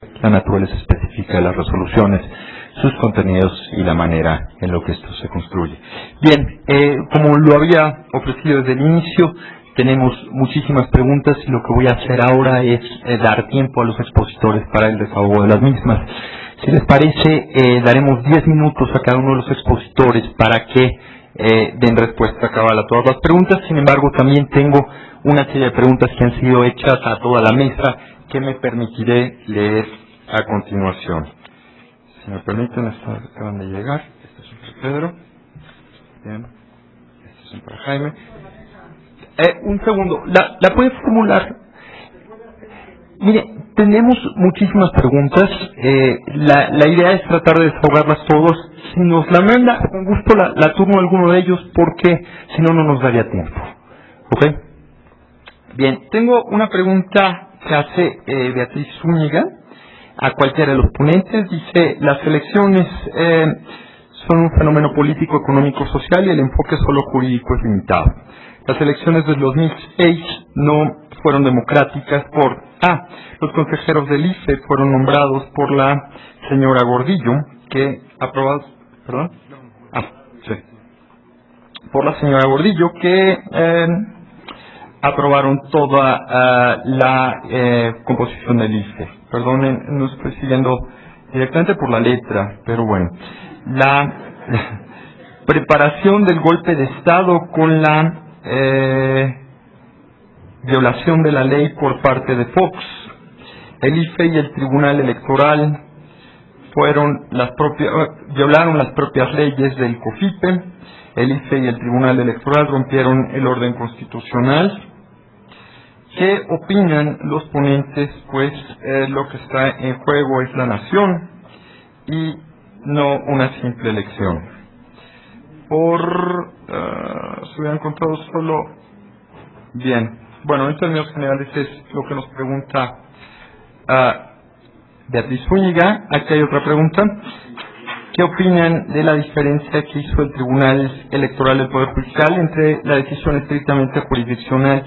la naturaleza específica de las resoluciones, sus contenidos y la manera en lo que esto se construye. Bien, como lo había ofrecido desde el inicio, tenemos muchísimas preguntas y lo que voy a hacer ahora es dar tiempo a los expositores para el desahogo de las mismas. Si les parece, daremos 10 minutos a cada uno de los expositores para que den respuesta cabal a todas las preguntas. Sin embargo, también tengo una serie de preguntas que han sido hechas a toda la mesa que me permitiré leer a continuación. Si me permiten, estas acaban de llegar. Este es para Pedro. Bien. Este es para Jaime. Un segundo. ¿La puede formular? Mire, tenemos muchísimas preguntas. La idea es tratar de desahogarlas todos. Si nos la manda, con gusto la turno a alguno de ellos, porque si no, no nos daría tiempo. ¿Ok? Bien, tengo una pregunta que hace Beatriz Zúñiga a cualquiera de los ponentes. Dice, las elecciones son un fenómeno político, económico, social y el enfoque solo jurídico es limitado. Las elecciones del 2006 no fueron democráticas los consejeros del IFE fueron nombrados por la señora Gordillo, por la señora Gordillo, que aprobaron toda la composición del IFE. Perdonen, no estoy siguiendo directamente por la letra, pero bueno. La preparación del golpe de Estado con la violación de la ley por parte de Fox. El IFE y el Tribunal Electoral violaron las propias leyes del COFIPE. El IFE y el Tribunal Electoral rompieron el orden constitucional. ¿Qué opinan los ponentes? Pues lo que está en juego es la nación y no una simple elección. Se hubieran encontrado solo... Bien, bueno, en términos generales es lo que nos pregunta Beatriz Zúñiga. Aquí hay otra pregunta. ¿Qué opinan de la diferencia que hizo el Tribunal Electoral del Poder Judicial entre la decisión estrictamente jurisdiccional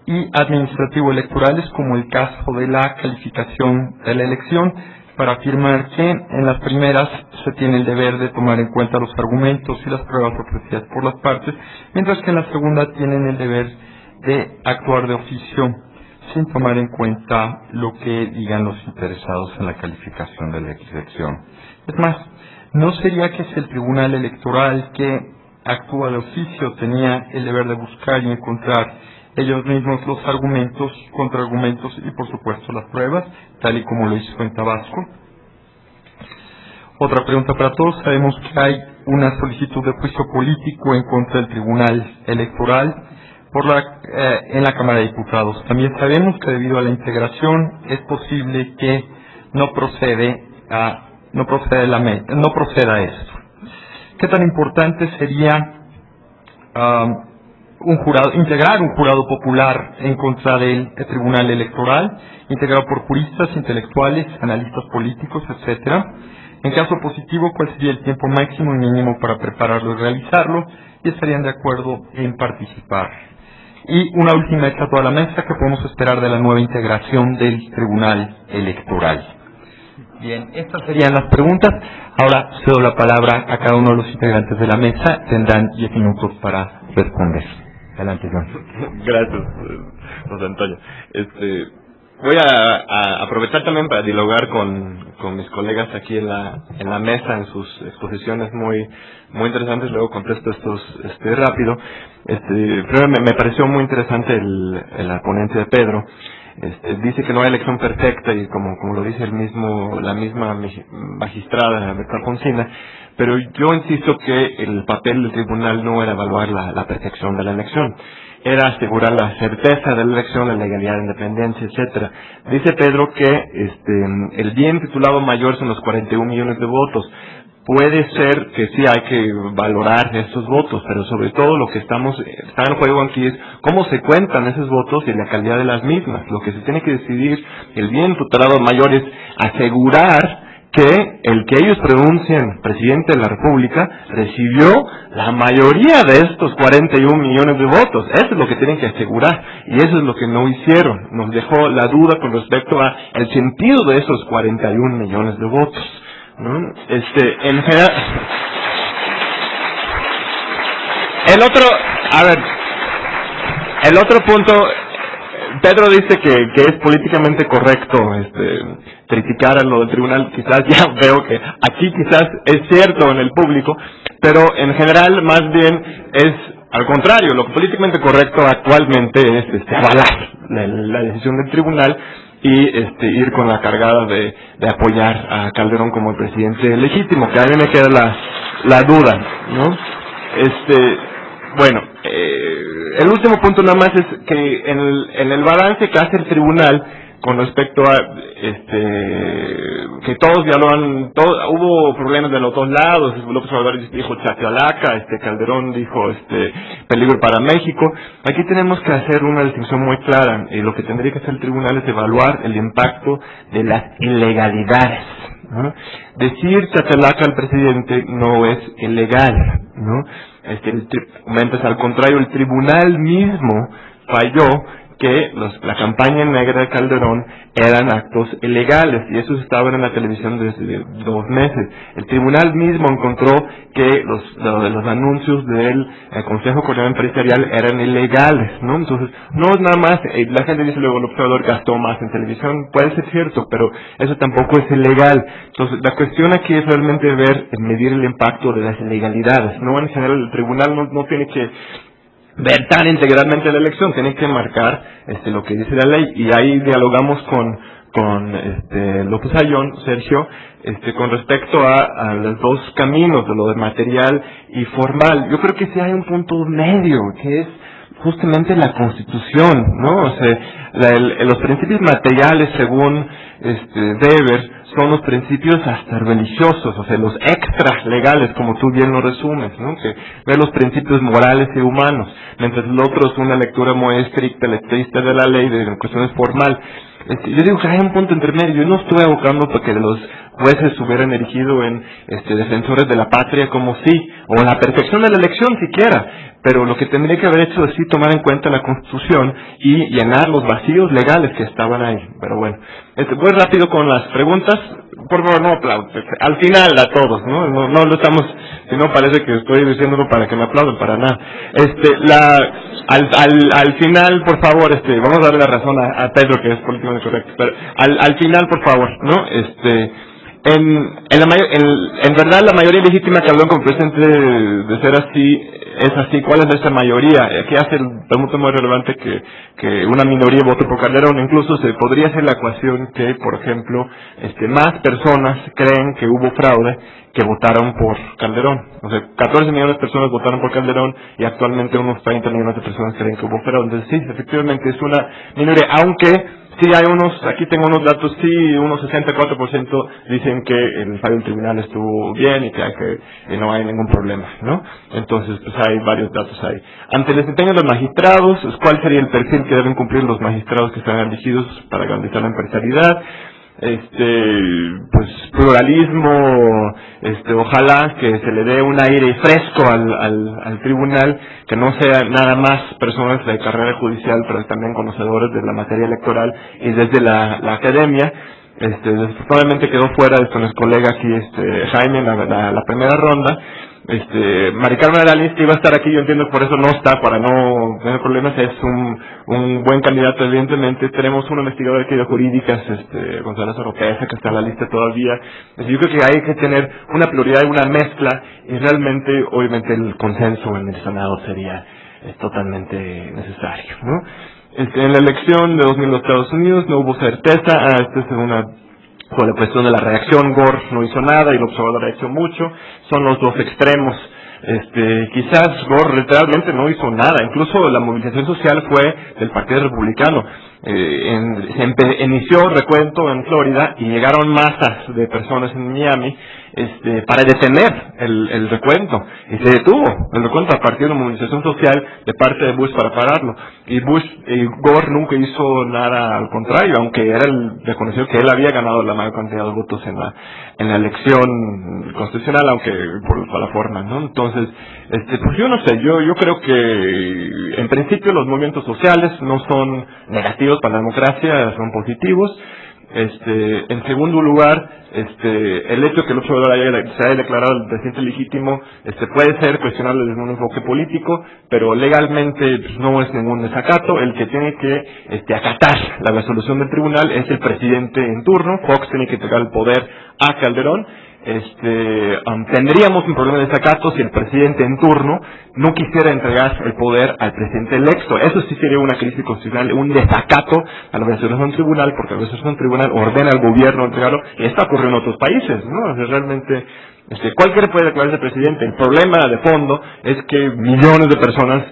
y administrativo electorales, como el caso de la calificación de la elección, para afirmar que en las primeras se tiene el deber de tomar en cuenta los argumentos y las pruebas ofrecidas por las partes, mientras que en la segunda tienen el deber de actuar de oficio sin tomar en cuenta lo que digan los interesados en la calificación de la elección? Es más, ¿no sería que si el Tribunal Electoral que actúa de oficio tenía el deber de buscar y encontrar ellos mismos los argumentos, contraargumentos y por supuesto las pruebas, tal y como lo hizo en Tabasco? Otra pregunta para todos. Sabemos que hay una solicitud de juicio político en contra del Tribunal Electoral en la Cámara de Diputados. También sabemos que debido a la integración es posible que no proceda esto. ¿Qué tan importante sería integrar un jurado popular en contra del Tribunal Electoral, integrado por juristas, intelectuales, analistas políticos, etcétera? En caso positivo, ¿cuál sería el tiempo máximo y mínimo para prepararlo y realizarlo? Y estarían de acuerdo en participar. Y una última hecha a toda la mesa, ¿qué podemos esperar de la nueva integración del Tribunal Electoral? Bien, estas serían las preguntas. Ahora cedo la palabra a cada uno de los integrantes de la mesa. Tendrán 10 minutos para responder. Adelante, John. Gracias, José Antonio. Voy a aprovechar también para dialogar con mis colegas aquí en la mesa en sus exposiciones muy interesantes. Luego contesto estos rápido. Primero me pareció muy interesante la ponencia de Pedro. Dice que no hay elección perfecta y como lo dice la misma magistrada Berta Alfonsina, pero yo insisto que el papel del tribunal no era evaluar la perfección de la elección, era asegurar la certeza de la elección, la legalidad, la independencia, etcétera. Dice Pedro que el bien titulado mayor son los 41 millones de votos. Puede ser que sí hay que valorar estos votos, pero sobre todo lo que está en juego aquí es cómo se cuentan esos votos y la calidad de las mismas. Lo que se tiene que decidir, el bien tutelado mayor, es asegurar que el que ellos pronuncian presidente de la República recibió la mayoría de estos 41 millones de votos. Eso es lo que tienen que asegurar, y eso es lo que no hicieron. Nos dejó la duda con respecto a el sentido de esos 41 millones de votos, ¿no? En general, el otro punto, Pedro dice que es políticamente correcto criticar a lo del tribunal. Quizás ya veo que aquí quizás es cierto en el público, pero en general más bien es al contrario. Lo políticamente correcto actualmente es avalar la decisión del tribunal y ir con la cargada de apoyar a Calderón como el presidente legítimo, que a mí me queda la duda, ¿no? Bueno, el último punto nada más es que en el balance que hace el tribunal con respecto a que todos ya hubo problemas de los dos lados. López Obrador dijo chachalaca, Calderón dijo peligro para México. Aquí tenemos que hacer una distinción muy clara, y lo que tendría que hacer el tribunal es evaluar el impacto de las ilegalidades, ¿no? Decir chachalaca al presidente no es ilegal, ¿no? Al contrario, el tribunal mismo falló que la campaña negra de Calderón eran actos ilegales, y eso estaba en la televisión desde 2 meses. El tribunal mismo encontró que los anuncios del Consejo Coordinador Empresarial eran ilegales, ¿no? Entonces, no es nada más, la gente dice luego el observador gastó más en televisión, puede ser cierto, pero eso tampoco es ilegal. Entonces, la cuestión aquí es realmente medir el impacto de las ilegalidades, ¿no? En general, el tribunal no tiene que ver tan integralmente la elección, tiene que marcar lo que dice la ley, y ahí dialogamos con López Ayón, Sergio, con respecto a los dos caminos, de lo de material y formal. Yo creo que sí hay un punto medio, que es justamente la Constitución, ¿no? O sea, los principios materiales, según Weber, son los principios hasta religiosos, o sea, los extra legales, como tú bien lo resumes, ¿no? Que ve los principios morales y humanos, mientras el otro es una lectura muy estricta, electrista de la ley, de cuestiones formal. Yo digo que hay un punto intermedio. Yo no estoy abocando para que los jueces se hubieran erigido en defensores de la patria como sí, o la perfección de la elección siquiera, pero lo que tendría que haber hecho es sí tomar en cuenta la Constitución y llenar los vacíos legales que estaban ahí. Pero bueno, voy rápido con las preguntas. Por favor, no aplaudan. Al final a todos, ¿no? No lo estamos, si no parece que estoy diciéndolo para que me aplaudan, para nada. Al final, por favor, vamos a darle la razón a Pedro, que es políticamente correcto, pero al final, por favor, ¿no? En verdad, la mayoría legítima que habló con presidente de ser así, es así. ¿Cuál es esa mayoría? Aquí hace el punto muy relevante que una minoría votó por Calderón. Incluso se podría hacer la ecuación que, por ejemplo, más personas creen que hubo fraude que votaron por Calderón. O sea, 14 millones de personas votaron por Calderón, y actualmente unos 30 millones de personas creen que hubo fraude. Entonces sí, efectivamente es una minoría, aunque sí hay aquí tengo unos datos, sí, unos 64% dicen que el fallo del tribunal estuvo bien y que no hay ningún problema, ¿no? Entonces, pues hay varios datos ahí. Ante el desempeño de los magistrados, ¿cuál sería el perfil que deben cumplir los magistrados que están elegidos para garantizar la imparcialidad? Pues pluralismo, ojalá que se le dé un aire fresco al tribunal, que no sea nada más personas de carrera judicial, pero también conocedores de la materia electoral y desde la academia. Desafortunadamente quedó fuera de nuestro colega aquí, Jaime, en la primera ronda. Mari Carmen era lista, iba a estar aquí, yo entiendo que por eso no está, para no tener problemas. Es un buen candidato, evidentemente. Tenemos un investigador aquí de jurídicas, Gonzalo Oropesa, que está en la lista todavía. Yo creo que hay que tener una pluralidad y una mezcla, y realmente, obviamente, el consenso en el Senado sería totalmente necesario, ¿no? En la elección de 2000 de Estados Unidos no hubo certeza. Con la cuestión de la reacción, Gore no hizo nada y el observador ha hecho mucho. Son los dos extremos. Quizás Gore literalmente no hizo nada. Incluso la movilización social fue del Partido Republicano. se inició recuento en Florida y llegaron masas de personas en Miami para detener el recuento, y se detuvo el recuento a partir de una movilización social de parte de Bush para pararlo, y Gore nunca hizo nada al contrario, aunque era reconocido que él había ganado la mayor cantidad de votos en la elección constitucional, aunque por la forma, ¿no? Entonces, pues yo no sé, yo creo que en principio los movimientos sociales no son negativos para la democracia, son positivos. En segundo lugar, el hecho de que el observador se haya declarado el presidente legítimo, puede ser cuestionable desde un enfoque político, pero legalmente pues, no es ningún desacato. El que tiene que acatar la resolución del tribunal es el presidente en turno. Fox tiene que entregar el poder a Calderón. Tendríamos un problema de desacato si el presidente en turno no quisiera entregar el poder al presidente electo. Eso sí sería una crisis constitucional, un desacato a la resolución del tribunal, porque la resolución del tribunal ordena al gobierno entregarlo, y esto ocurre en otros países, ¿no? O sea, realmente, cualquiera puede declararse presidente. El problema de fondo es que millones de personas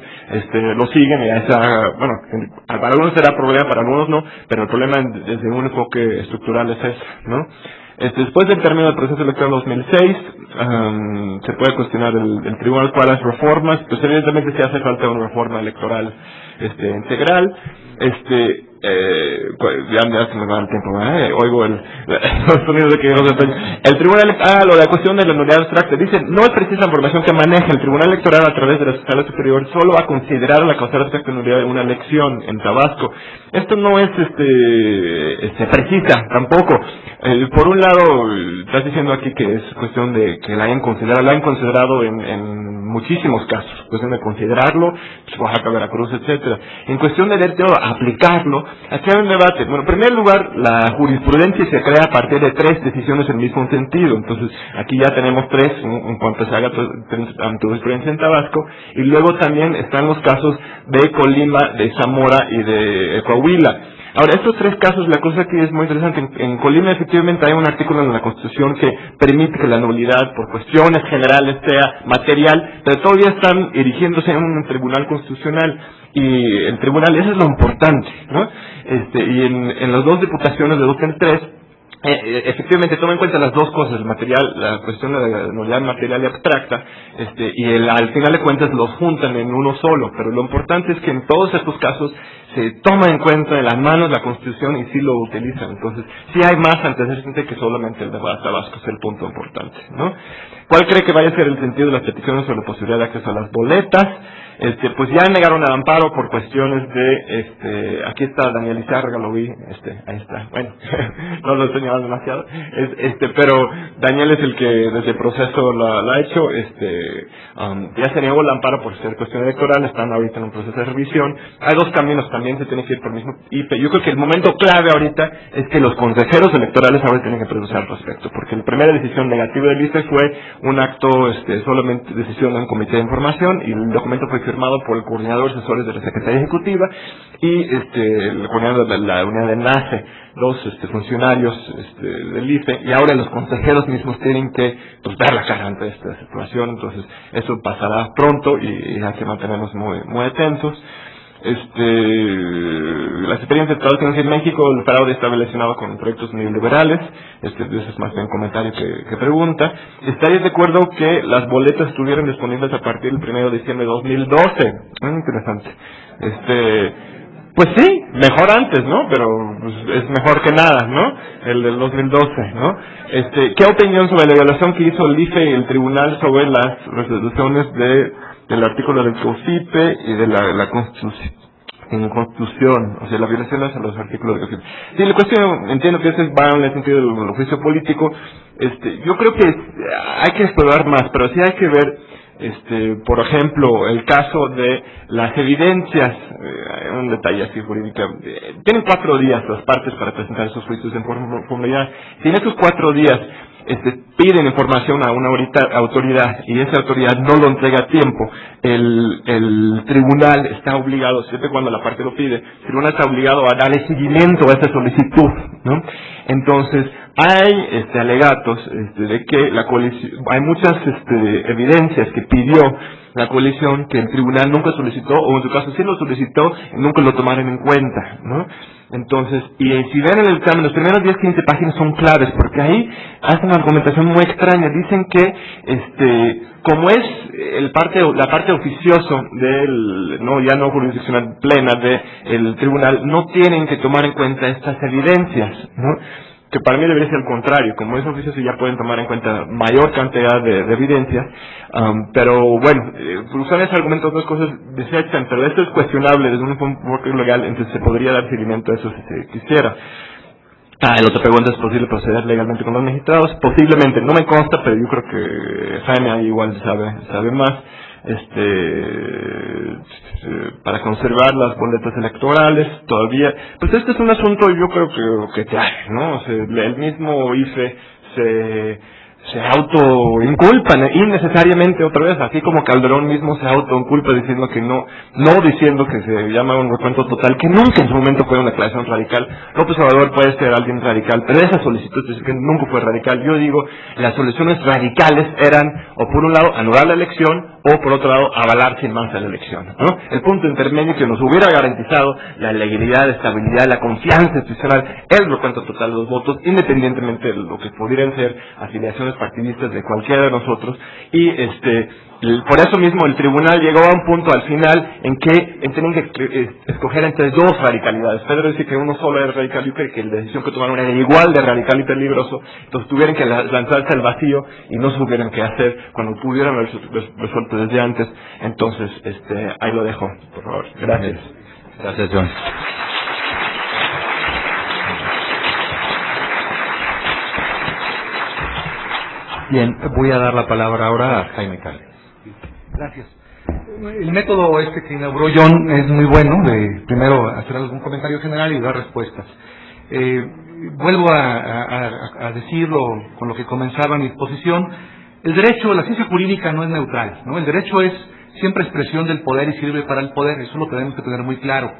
lo siguen, y bueno, para algunos será problema, para algunos no, pero el problema desde un enfoque estructural es ese, ¿no? Después del término del proceso electoral 2006, se puede cuestionar el tribunal cuál las reformas, pues evidentemente sí hace falta una reforma electoral integral. Pues ya se me va el tiempo, oigo los sonidos de que no se el tribunal, lo de la cuestión de la nulidad abstracta, dice, no es precisa información que maneja el tribunal electoral a través de la escala superior, solo va a considerar la causal abstracta de nulidad de una elección en Tabasco. Esto no es precisa tampoco. Por un lado, estás diciendo aquí que es cuestión de que la hayan considerado en muchísimos casos, cuestión de considerarlo, pues Oaxaca, Veracruz, etcétera. En cuestión de aplicarlo, aquí hay un debate. Bueno, en primer lugar, la jurisprudencia se crea a partir de 3 decisiones en el mismo sentido. Entonces, aquí ya tenemos 3 en cuanto se haga jurisprudencia en Tabasco, y luego también están los casos de Colima, de Zamora y de Coahuila. Ahora, estos 3 casos, la cosa aquí es muy interesante. En Colima, efectivamente, hay un artículo en la Constitución que permite que la nulidad por cuestiones generales sea material, pero todavía están erigiéndose en un tribunal constitucional. Y el tribunal, eso es lo importante, ¿no? Y en las 2 diputaciones de 2 en 3, efectivamente toma en cuenta las 2 cosas, el material, la cuestión de la nulidad material y abstracta, al final de cuentas los juntan en uno solo, pero lo importante es que en todos estos casos se toma en cuenta de las manos la Constitución y sí lo utilizan. Entonces, sí hay más antecedente que solamente el de Tabasco, es el punto importante, ¿no? ¿Cuál cree que vaya a ser el sentido de las peticiones sobre la posibilidad de acceso a las boletas? Pues ya negaron el amparo por cuestiones de, aquí está Daniel Izárraga, lo vi, ahí está, bueno, no lo he señalado demasiado, pero Daniel es el que desde el proceso lo ha hecho, ya se negó el amparo por ser cuestión electoral, están ahorita en un proceso de revisión. Hay 2 caminos, también se tiene que ir por el mismo IP. Yo creo que el momento clave ahorita es que los consejeros electorales ahora tienen que pronunciar al respecto, porque la primera decisión negativa del IFE fue un acto, solamente decisión de un comité de información, y el documento fue firmado por el coordinador de asesores de la Secretaría Ejecutiva y el coordinador de la unidad de enlace, 2 funcionarios del IFE, y ahora los consejeros mismos tienen que dar la cara ante esta situación. Entonces eso pasará pronto y hay que mantenernos muy atentos. Las experiencias electorales en México, el fraude está relacionado con proyectos neoliberales. Eso es más bien comentario que pregunta. ¿Estarías de acuerdo que las boletas estuvieran disponibles a partir del 1 de diciembre de 2012? Interesante. Pues sí, mejor antes, ¿no? Pero pues, es mejor que nada, ¿no? El del 2012, ¿no? ¿Qué opinión sobre la evaluación que hizo el IFE y el tribunal sobre las resoluciones del artículo del COSIPE y de la Constitución, o sea, las violaciones a los artículos del COSIPE? Sí, la cuestión, entiendo que ese va en el sentido del juicio político. Yo creo que hay que explorar más, pero sí hay que ver, por ejemplo, el caso de las evidencias, un detalle así jurídico. Tienen 4 días las partes para presentar sus juicios en formalidad. Si en esos 4 días piden información a una autoridad y esa autoridad no lo entrega a tiempo, el tribunal está obligado, siempre cuando la parte lo pide, el tribunal está obligado a darle seguimiento a esa solicitud, ¿no? Entonces, Hay alegatos de que la coalición, hay muchas evidencias que pidió la coalición que el tribunal nunca solicitó, o en su caso sí lo solicitó y nunca lo tomaron en cuenta, ¿no? Entonces, y si ven el examen, los primeros 10-15 páginas son claves, porque ahí hacen una argumentación muy extraña. Dicen que, como es la parte oficioso del, ya no jurisdiccional plena del tribunal, no tienen que tomar en cuenta estas evidencias, ¿no? Que para mí debería ser al contrario, como es oficioso ya pueden tomar en cuenta mayor cantidad de evidencias, pero bueno, usar ese argumento otras cosas desechan, pero esto es cuestionable desde un enfoque legal, entonces se podría dar seguimiento a eso si se quisiera. La otra pregunta: ¿es posible proceder legalmente con los magistrados? Posiblemente, no me consta, pero yo creo que Jaime ahí igual sabe más. Para conservar las boletas electorales todavía, pues este es un asunto, yo creo que ¿no? O sea, el mismo IFE se autoinculpan innecesariamente otra vez, así como Calderón mismo se autoinculpa diciendo que no diciendo que se llama un recuento total, que nunca en su momento fue una declaración radical. López Obrador puede ser alguien radical, pero esa solicitud es que nunca fue radical. Yo digo, las soluciones radicales eran, o por un lado, anular la elección, o por otro lado, avalar sin más la elección, ¿no? El punto intermedio que nos hubiera garantizado la legalidad, la estabilidad, la confianza institucional, el recuento total de los votos, independientemente de lo que pudieran ser afiliaciones partidistas de cualquiera de nosotros, y por eso mismo el tribunal llegó a un punto al final en que tenían que escoger entre dos radicalidades. Pedro dice que uno solo era radical, yo creo que la decisión que tomaron era igual de radical y peligroso, entonces tuvieron que lanzarse al vacío y no supieron qué hacer cuando pudieron haber resuelto desde antes. Entonces, ahí lo dejo, por favor. Gracias. Gracias, John. Bien, voy a dar la palabra ahora a Jaime Cali. Gracias. El método que inauguró John es muy bueno, de primero hacer algún comentario general y dar respuestas. Vuelvo a decirlo con lo que comenzaba mi exposición. El derecho, la ciencia jurídica no es neutral, ¿no? El derecho es siempre expresión del poder y sirve para el poder, eso lo tenemos que tener muy claro.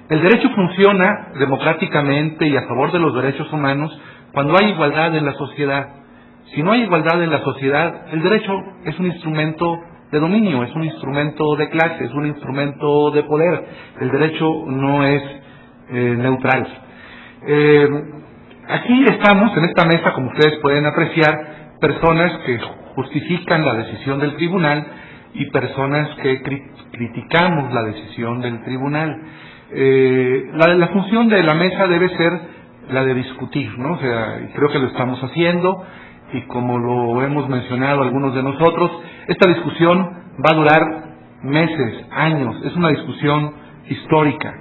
El derecho funciona democráticamente y a favor de los derechos humanos cuando hay igualdad en la sociedad. Si no hay igualdad en la sociedad, el derecho es un instrumento de dominio, es un instrumento de clase, es un instrumento de poder. El derecho no es neutral. Aquí estamos, en esta mesa, como ustedes pueden apreciar, personas que justifican la decisión del tribunal y personas que criticamos la decisión del tribunal. La función de la mesa debe ser la de discutir, ¿no? O sea, creo que lo estamos haciendo, y como lo hemos mencionado algunos de nosotros, esta discusión va a durar meses, años, es una discusión histórica.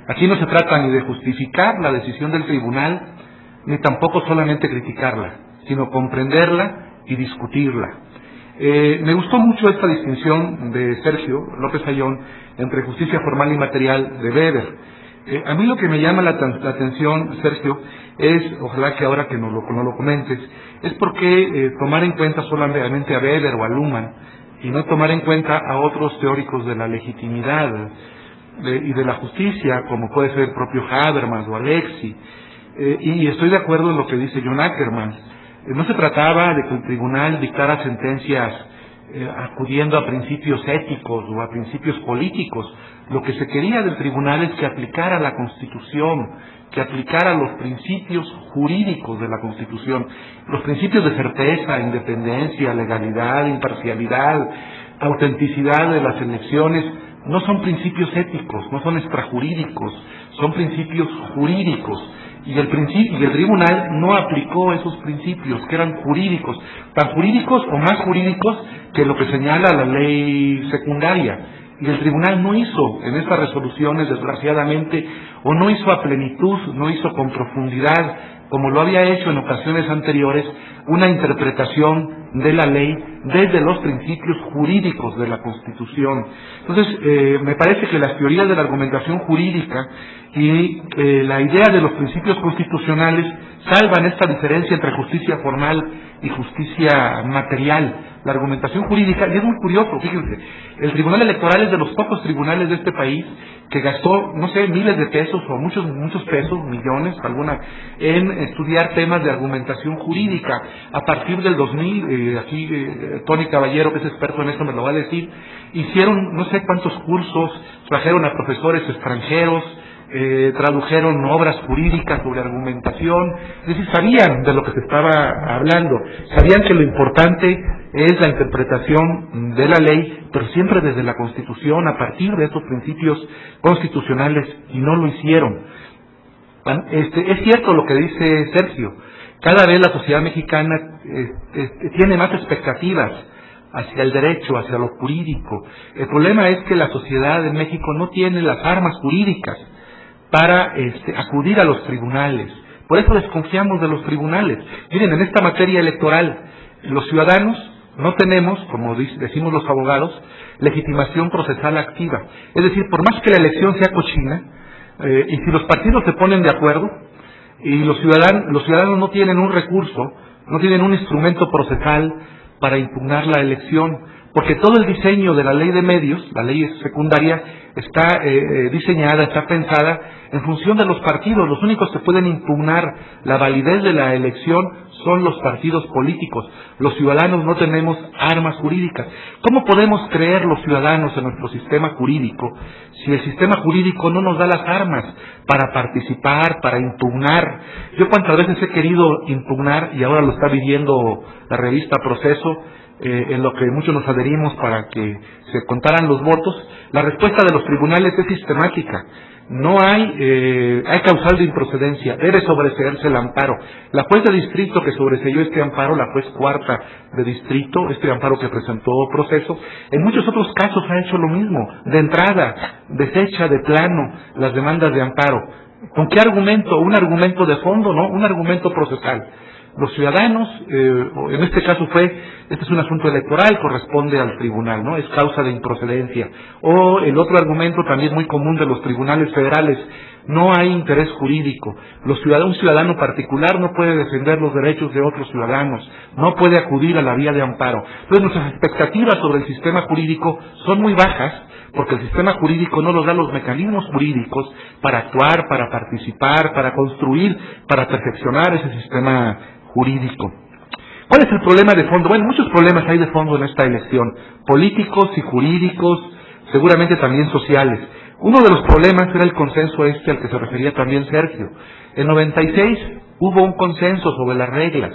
Aquí no se trata ni de justificar la decisión del tribunal, ni tampoco solamente criticarla, sino comprenderla y discutirla. Me gustó mucho esta distinción de Sergio López Ayllón entre justicia formal y material de Weber. A mí lo que me llama la atención, Sergio, es, ojalá que ahora que nos lo comentes, es por qué tomar en cuenta solamente a Weber o a Luhmann y no tomar en cuenta a otros teóricos de la legitimidad y de la justicia, como puede ser el propio Habermas o Alexis. Y estoy de acuerdo en lo que dice John Ackerman. No se trataba de que el tribunal dictara sentencias acudiendo a principios éticos o a principios políticos. Lo que se quería del tribunal es que aplicara la Constitución, que aplicara los principios jurídicos de la Constitución, los principios de certeza, independencia, legalidad, imparcialidad, autenticidad de las elecciones. No son principios éticos, no son extrajurídicos, son principios jurídicos. Y el tribunal no aplicó esos principios, que eran jurídicos, tan jurídicos o más jurídicos que lo que señala la ley secundaria. Y el tribunal no hizo en estas resoluciones, desgraciadamente, o no hizo a plenitud, no hizo con profundidad, como lo había hecho en ocasiones anteriores, una interpretación de la ley desde los principios jurídicos de la Constitución. Entonces, me parece que las teorías de la argumentación jurídica y la idea de los principios constitucionales salvan esta diferencia entre justicia formal y justicia material, la argumentación jurídica. Y es muy curioso, fíjense, el Tribunal Electoral es de los pocos tribunales de este país que gastó, no sé, miles de pesos o muchos pesos, millones, en estudiar temas de argumentación jurídica. A partir del 2000, Tony Caballero, que es experto en esto, me lo va a decir, hicieron no sé cuántos cursos, trajeron a profesores extranjeros, tradujeron obras jurídicas sobre argumentación, es decir, sabían de lo que se estaba hablando, sabían que lo importante es la interpretación de la ley, pero siempre desde la Constitución, a partir de esos principios constitucionales, y no lo hicieron. Es cierto lo que dice Sergio, cada vez la sociedad mexicana tiene más expectativas hacia el derecho, hacia lo jurídico. El problema es que la sociedad en México no tiene las armas jurídicas para acudir a los tribunales. Por eso desconfiamos de los tribunales. Miren, en esta materia electoral, los ciudadanos no tenemos, como decimos los abogados, legitimación procesal activa. Es decir, por más que la elección sea cochina, y si los partidos se ponen de acuerdo, y los ciudadanos no tienen un recurso, no tienen un instrumento procesal para impugnar la elección, porque todo el diseño de la ley de medios, la ley secundaria, está diseñada, está pensada en función de los partidos. Los únicos que pueden impugnar la validez de la elección son los partidos políticos. Los ciudadanos no tenemos armas jurídicas. ¿Cómo podemos creer los ciudadanos en nuestro sistema jurídico si el sistema jurídico no nos da las armas para participar, para impugnar? Yo cuántas veces he querido impugnar, y ahora lo está viviendo la revista Proceso, en lo que muchos nos adherimos para que se contaran los votos, la respuesta de los tribunales es sistemática. No hay causal de improcedencia, debe sobreseerse el amparo. La juez de distrito que sobreseyó este amparo, la juez cuarta de distrito, este amparo que presentó Proceso, en muchos otros casos ha hecho lo mismo. De entrada, desecha de plano las demandas de amparo. ¿Con qué argumento? Un argumento de fondo, ¿no? Un argumento procesal. Los ciudadanos, en este caso este es un asunto electoral, corresponde al tribunal, ¿no? Es causa de improcedencia. O el otro argumento también muy común de los tribunales federales, no hay interés jurídico. Un ciudadano particular no puede defender los derechos de otros ciudadanos, no puede acudir a la vía de amparo. Entonces nuestras expectativas sobre el sistema jurídico son muy bajas, porque el sistema jurídico no nos da los mecanismos jurídicos para actuar, para participar, para construir, para perfeccionar ese sistema jurídico. ¿Cuál es el problema de fondo? Bueno, muchos problemas hay de fondo en esta elección, políticos y jurídicos, seguramente también sociales. Uno de los problemas era el consenso al que se refería también Sergio. En 96 hubo un consenso sobre las reglas,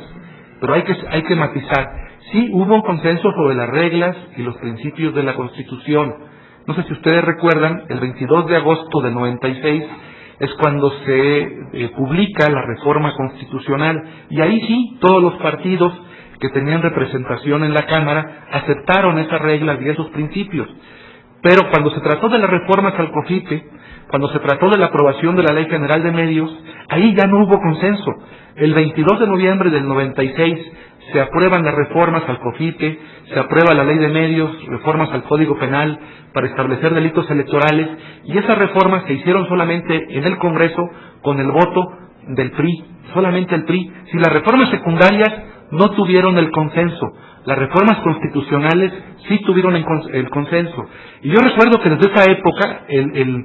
pero hay que matizar. Sí, hubo un consenso sobre las reglas y los principios de la Constitución. No sé si ustedes recuerdan, el 22 de agosto de 96 es cuando se publica la reforma constitucional, y ahí sí, todos los partidos que tenían representación en la Cámara aceptaron esas reglas y esos principios. Pero cuando se trató de las reformas al COFIPE, cuando se trató de la aprobación de la Ley General de Medios, ahí ya no hubo consenso. El 22 de noviembre del 96 se aprueban las reformas al COFIPE, se aprueba la Ley de Medios, reformas al Código Penal para establecer delitos electorales, y esas reformas se hicieron solamente en el Congreso con el voto del PRI, solamente el PRI. Si las reformas secundarias no tuvieron el consenso, las reformas constitucionales sí tuvieron el consenso. Y yo recuerdo que desde esa época,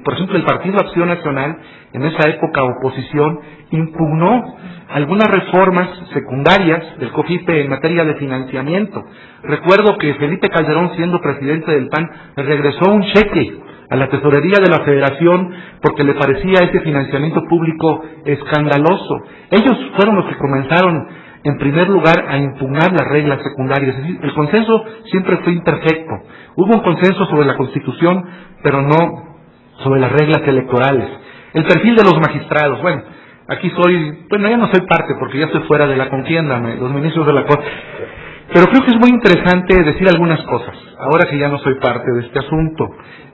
por ejemplo, el Partido Acción Nacional, en esa época oposición, impugnó algunas reformas secundarias del COFIPE en materia de financiamiento. Recuerdo que Felipe Calderón, siendo presidente del PAN, le regresó un cheque a la tesorería de la Federación porque le parecía ese financiamiento público escandaloso. Ellos fueron los que comenzaron en primer lugar a impugnar las reglas secundarias. Es decir, el consenso siempre fue imperfecto. Hubo un consenso sobre la Constitución, pero no sobre las reglas electorales. El perfil de los magistrados, bueno, ya no soy parte porque ya estoy fuera de la contienda, los ministros de la Corte. Pero creo que es muy interesante decir algunas cosas, ahora que ya no soy parte de este asunto.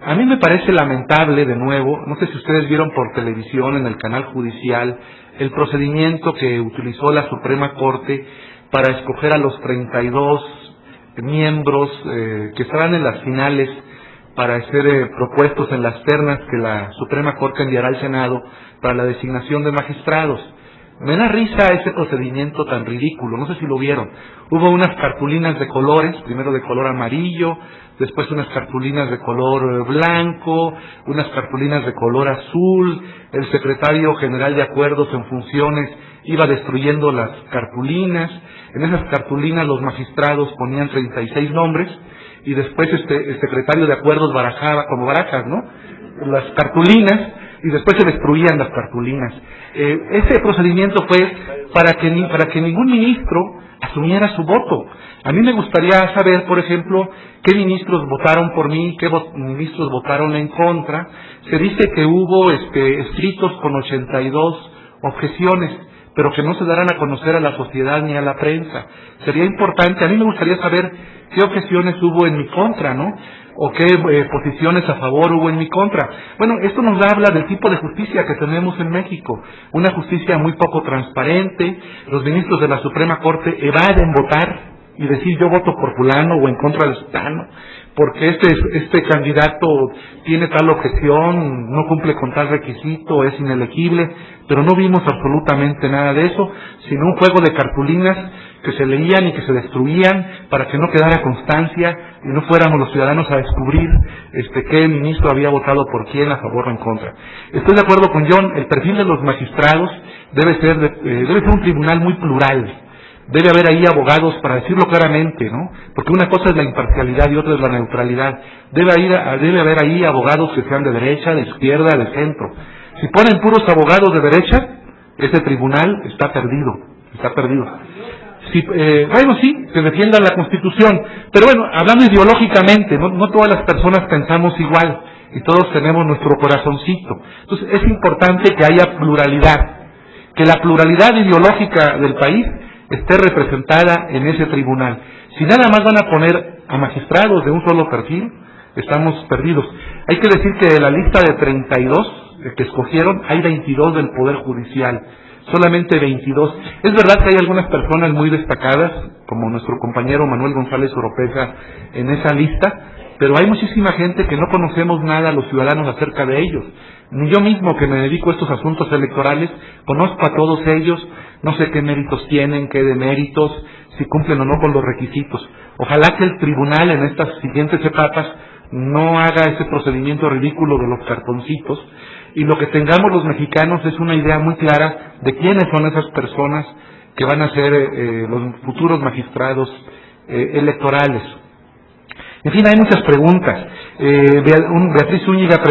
A mí me parece lamentable, de nuevo, no sé si ustedes vieron por televisión, en el canal judicial, el procedimiento que utilizó la Suprema Corte para escoger a los 32 miembros que estarán en las finales para ser propuestos en las ternas que la Suprema Corte enviará al Senado para la designación de magistrados. Me da risa ese procedimiento tan ridículo, no sé si lo vieron. Hubo unas cartulinas de colores, primero de color amarillo, después unas cartulinas de color blanco, unas cartulinas de color azul. El secretario general de acuerdos en funciones iba destruyendo las cartulinas. En esas cartulinas los magistrados ponían 36 nombres y después el secretario de acuerdos barajaba como barajas, ¿no?, las cartulinas, y después se destruían las cartulinas. Ese procedimiento fue para que ningún ministro asumiera su voto. A mí me gustaría saber, por ejemplo, qué ministros votaron por mí, qué ministros votaron en contra. Se dice que hubo escritos con 82 objeciones, pero que no se darán a conocer a la sociedad ni a la prensa. Sería importante, a mí me gustaría saber qué objeciones hubo en mi contra, ¿no?, o qué posiciones a favor hubo en mi contra. Bueno, esto nos habla del tipo de justicia que tenemos en México, una justicia muy poco transparente. Los ministros de la Suprema Corte evaden votar y decir yo voto por fulano o en contra de sutano, porque este candidato tiene tal objeción, no cumple con tal requisito, es inelegible, pero no vimos absolutamente nada de eso, sino un juego de cartulinas que se leían y que se destruían para que no quedara constancia y no fuéramos los ciudadanos a descubrir qué ministro había votado por quién, a favor o en contra. Estoy de acuerdo con John, el perfil de los magistrados debe ser un tribunal muy plural. Debe haber ahí abogados, para decirlo claramente, ¿no?, porque una cosa es la imparcialidad y otra es la neutralidad. Debe haber ahí abogados que sean de derecha, de izquierda, de centro. Si ponen puros abogados de derecha, ese tribunal está perdido. Bueno, sí, que defiendan la Constitución, pero bueno, hablando ideológicamente, no todas las personas pensamos igual y todos tenemos nuestro corazoncito. Entonces es importante que haya pluralidad, que la pluralidad ideológica del país esté representada en ese tribunal. Si nada más van a poner a magistrados de un solo perfil, estamos perdidos. Hay que decir que de la lista de 32 que escogieron, hay 22 del Poder Judicial. Solamente 22. Es verdad que hay algunas personas muy destacadas, como nuestro compañero Manuel González Oropeza en esa lista, pero hay muchísima gente que no conocemos nada los ciudadanos acerca de ellos. Ni yo mismo, que me dedico a estos asuntos electorales, conozco a todos ellos, no sé qué méritos tienen, qué deméritos, si cumplen o no con los requisitos. Ojalá que el tribunal en estas siguientes etapas no haga ese procedimiento ridículo de los cartoncitos, y lo que tengamos los mexicanos es una idea muy clara de quiénes son esas personas que van a ser los futuros magistrados electorales. En fin, hay muchas preguntas. Beatriz Zúñiga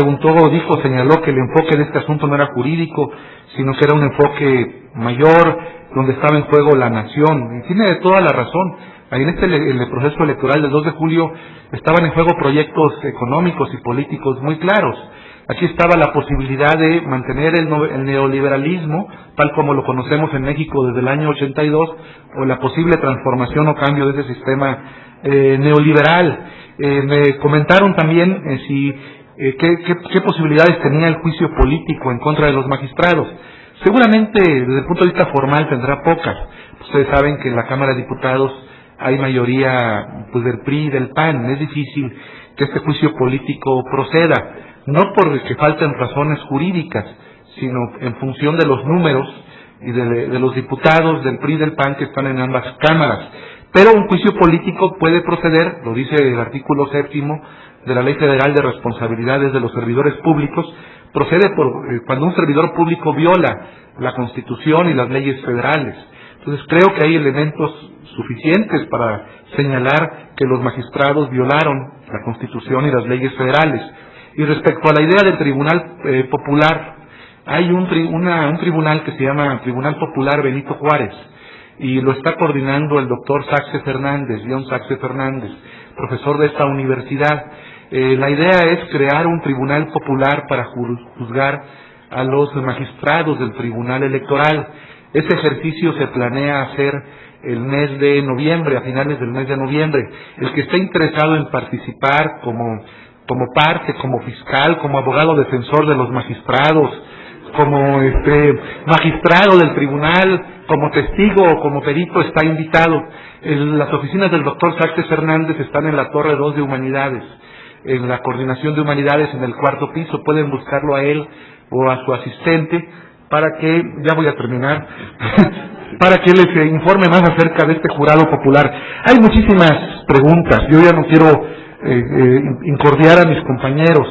señaló que el enfoque de este asunto no era jurídico, sino que era un enfoque mayor, donde estaba en juego la nación. Y tiene toda la razón. Ahí en el proceso electoral del 2 de julio estaban en juego proyectos económicos y políticos muy claros. Aquí estaba la posibilidad de mantener el neoliberalismo, tal como lo conocemos en México desde el año 82, o la posible transformación o cambio de ese sistema neoliberal. Me comentaron también qué posibilidades tenía el juicio político en contra de los magistrados. Seguramente, desde el punto de vista formal, tendrá pocas. Ustedes saben que en la Cámara de Diputados hay mayoría del PRI y del PAN. Es difícil que este juicio político proceda, no porque falten razones jurídicas, sino en función de los números y de los diputados del PRI y del PAN que están en ambas cámaras. Pero un juicio político puede proceder, lo dice el artículo 7º de la Ley Federal de Responsabilidades de los Servidores Públicos, procede cuando un servidor público viola la Constitución y las leyes federales. Entonces creo que hay elementos suficientes para señalar que los magistrados violaron la Constitución y las leyes federales. Y respecto a la idea del Tribunal Popular, hay un tribunal que se llama Tribunal Popular Benito Juárez, y lo está coordinando el doctor John Saxe Fernández, profesor de esta universidad. La idea es crear un tribunal popular para juzgar a los magistrados del Tribunal Electoral. Ese ejercicio se planea hacer el mes de noviembre, a finales del mes de noviembre. El que esté interesado en participar como parte, como fiscal, como abogado defensor de los magistrados, como magistrado del tribunal, como testigo o como perito, está invitado. Las oficinas del doctor Saxe Fernández están en la Torre 2 de Humanidades, en la Coordinación de Humanidades, en el 4º piso. Pueden buscarlo a él o a su asistente para que, ya voy a terminar, para que les informe más acerca de este jurado popular. Hay muchísimas preguntas, yo ya no quiero incordiar a mis compañeros.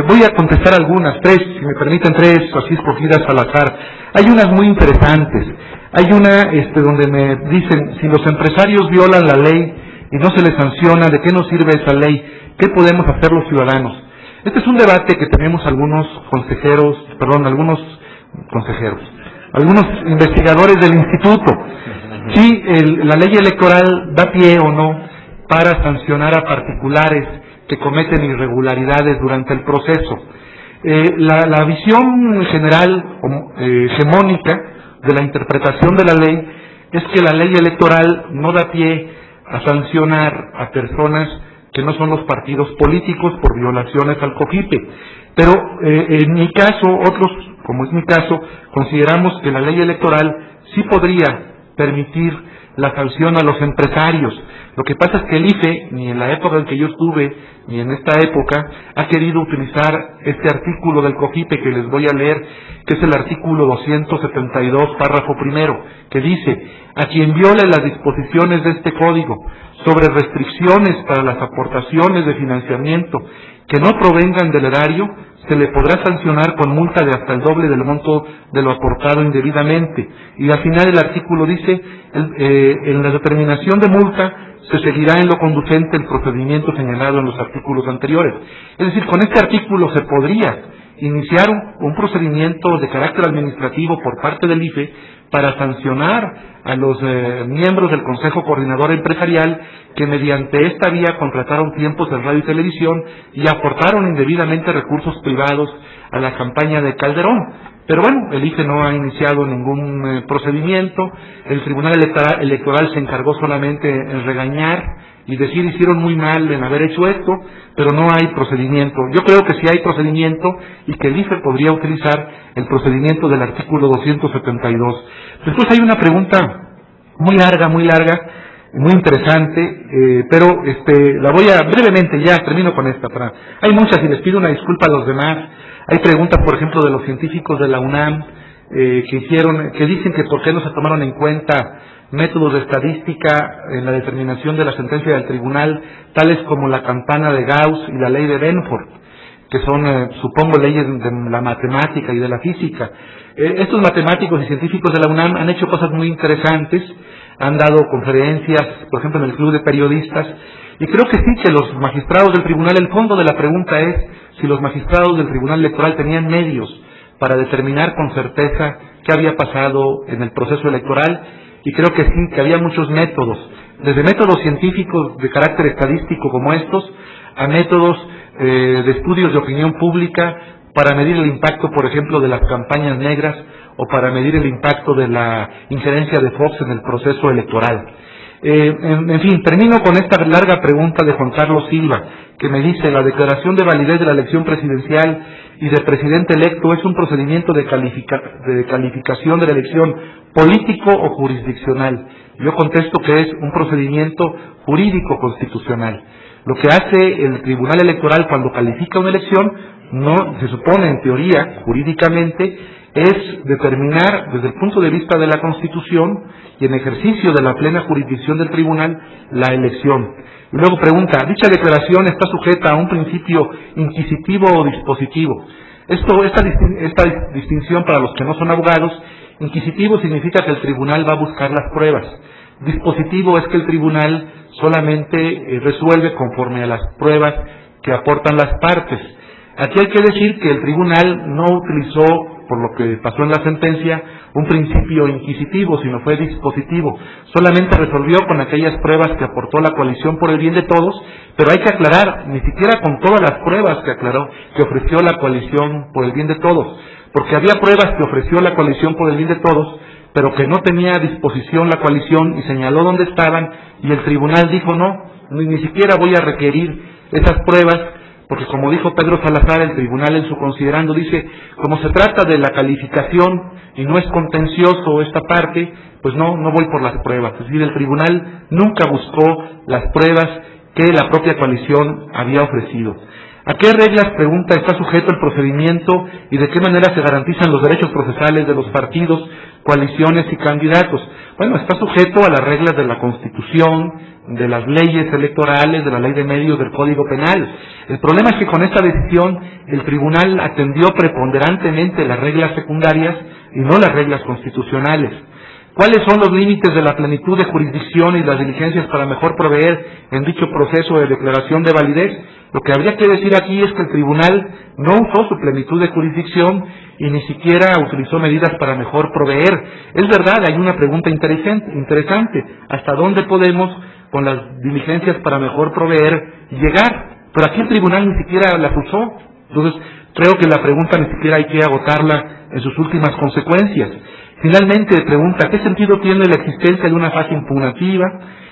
Voy a contestar algunas, tres, si me permiten, tres, así escogidas al azar. Hay unas muy interesantes. Hay una donde me dicen, si los empresarios violan la ley y no se les sanciona, ¿de qué nos sirve esa ley? ¿Qué podemos hacer los ciudadanos? Este es un debate que tenemos algunos investigadores del instituto. Si la ley electoral da pie o no para sancionar a particulares que cometen irregularidades durante el proceso. La visión general hegemónica de la interpretación de la ley es que la ley electoral no da pie a sancionar a personas que no son los partidos políticos por violaciones al COFIPE. Pero en mi caso, otros, como es mi caso, consideramos que la ley electoral sí podría permitir la sanción a los empresarios. Lo que pasa es que el IFE, ni en la época en que yo estuve, ni en esta época, ha querido utilizar este artículo del COFIPE que les voy a leer, que es el artículo 272, párrafo primero, que dice: a quien viole las disposiciones de este código sobre restricciones para las aportaciones de financiamiento que no provengan del erario, se le podrá sancionar con multa de hasta el doble del monto de lo aportado indebidamente. Y al final el artículo dice, en la determinación de multa se seguirá en lo conducente el procedimiento señalado en los artículos anteriores. Es decir, con este artículo se podría iniciar un procedimiento de carácter administrativo por parte del IFE para sancionar a los miembros del Consejo Coordinador Empresarial que mediante esta vía contrataron tiempos de radio y televisión y aportaron indebidamente recursos privados a la campaña de Calderón. Pero bueno, el IFE no ha iniciado ningún procedimiento, el Tribunal Electoral se encargó solamente en regañar y decir hicieron muy mal en haber hecho esto, pero no hay procedimiento. Yo creo que sí hay procedimiento y que el IFE podría utilizar el procedimiento del artículo 272. Después hay una pregunta muy larga, muy interesante, pero la voy a brevemente, ya termino con esta. Hay muchas y les pido una disculpa a los demás. Hay preguntas, por ejemplo, de los científicos de la UNAM que dicen que por qué no se tomaron en cuenta métodos de estadística en la determinación de la sentencia del tribunal, tales como la campana de Gauss y la ley de Benford, que son, supongo, leyes de la matemática y de la física. Estos matemáticos y científicos de la UNAM han hecho cosas muy interesantes, han dado conferencias, por ejemplo, en el Club de Periodistas, y creo que sí, que los magistrados del tribunal, el fondo de la pregunta es si los magistrados del Tribunal Electoral tenían medios para determinar con certeza qué había pasado en el proceso electoral, y creo que sí, que había muchos métodos, desde métodos científicos de carácter estadístico como estos, a métodos de estudios de opinión pública para medir el impacto, por ejemplo, de las campañas negras o para medir el impacto de la injerencia de Fox en el proceso electoral. En fin, termino con esta larga pregunta de Juan Carlos Silva, que me dice: la declaración de validez de la elección presidencial y del presidente electo es un procedimiento de calificación de la elección político o jurisdiccional. Yo contesto que es un procedimiento jurídico constitucional. Lo que hace el Tribunal Electoral cuando califica una elección, no se supone en teoría, jurídicamente, es determinar desde el punto de vista de la Constitución y en ejercicio de la plena jurisdicción del tribunal la elección. Y luego pregunta: ¿dicha declaración está sujeta a un principio inquisitivo o dispositivo? Esta distinción para los que no son abogados: inquisitivo significa que el tribunal va a buscar las pruebas. Dispositivo es que el tribunal solamente resuelve conforme a las pruebas que aportan las partes. Aquí hay que decir que el tribunal no utilizó, por lo que pasó en la sentencia, un principio inquisitivo, sino fue dispositivo. Solamente resolvió con aquellas pruebas que aportó la coalición por el bien de todos, pero hay que aclarar, ni siquiera con todas las pruebas que ofreció la coalición por el bien de todos, porque había pruebas que ofreció la coalición por el bien de todos, pero que no tenía a disposición la coalición y señaló dónde estaban, y el tribunal dijo no, ni siquiera voy a requerir esas pruebas, porque como dijo Pedro Salazar, el tribunal en su considerando dice: como se trata de la calificación y no es contencioso esta parte, pues no voy por las pruebas. Es decir, el tribunal nunca buscó las pruebas que la propia coalición había ofrecido. ¿A qué reglas, pregunta, está sujeto el procedimiento y de qué manera se garantizan los derechos procesales de los partidos, coaliciones y candidatos? Bueno, está sujeto a las reglas de la Constitución, de las leyes electorales, de la Ley de Medios, del Código Penal. El problema es que con esta decisión el tribunal atendió preponderantemente las reglas secundarias y no las reglas constitucionales. ¿Cuáles son los límites de la plenitud de jurisdicción y las diligencias para mejor proveer en dicho proceso de declaración de validez? Lo que habría que decir aquí es que el tribunal no usó su plenitud de jurisdicción y ni siquiera utilizó medidas para mejor proveer. Es verdad, hay una pregunta interesante. ¿Hasta dónde podemos, con las diligencias para mejor proveer, llegar? Pero aquí el tribunal ni siquiera las usó. Entonces, creo que la pregunta ni siquiera hay que agotarla en sus últimas consecuencias. Finalmente, pregunta, ¿qué sentido tiene la existencia de una fase impugnativa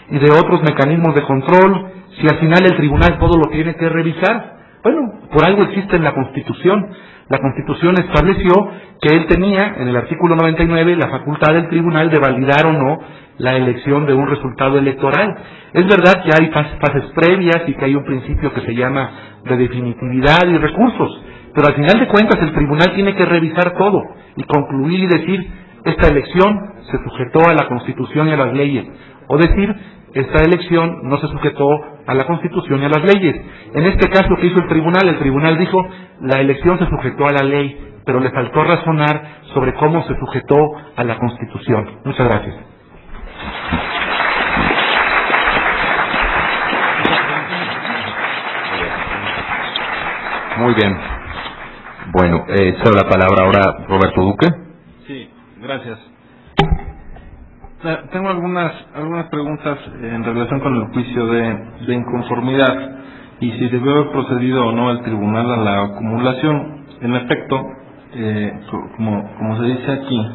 y de otros mecanismos de control si al final el tribunal todo lo tiene que revisar? Bueno, por algo existe en la Constitución. La Constitución estableció que él tenía, en el artículo 99, la facultad del tribunal de validar o no la elección de un resultado electoral. Es verdad que hay fases previas y que hay un principio que se llama de definitividad y recursos, pero al final de cuentas el tribunal tiene que revisar todo y concluir y decir, esta elección se sujetó a la Constitución y a las leyes, o decir, esta elección no se sujetó a la Constitución y a las leyes. En este caso, ¿qué hizo el tribunal? El tribunal dijo, la elección se sujetó a la ley, pero le faltó razonar sobre cómo se sujetó a la Constitución. Muchas gracias. Muy bien. Bueno, cedo la palabra ahora Roberto Duque. Sí, gracias. Tengo algunas preguntas en relación con el juicio de inconformidad y si debió haber procedido o no el tribunal a la acumulación. En efecto, como se dice aquí,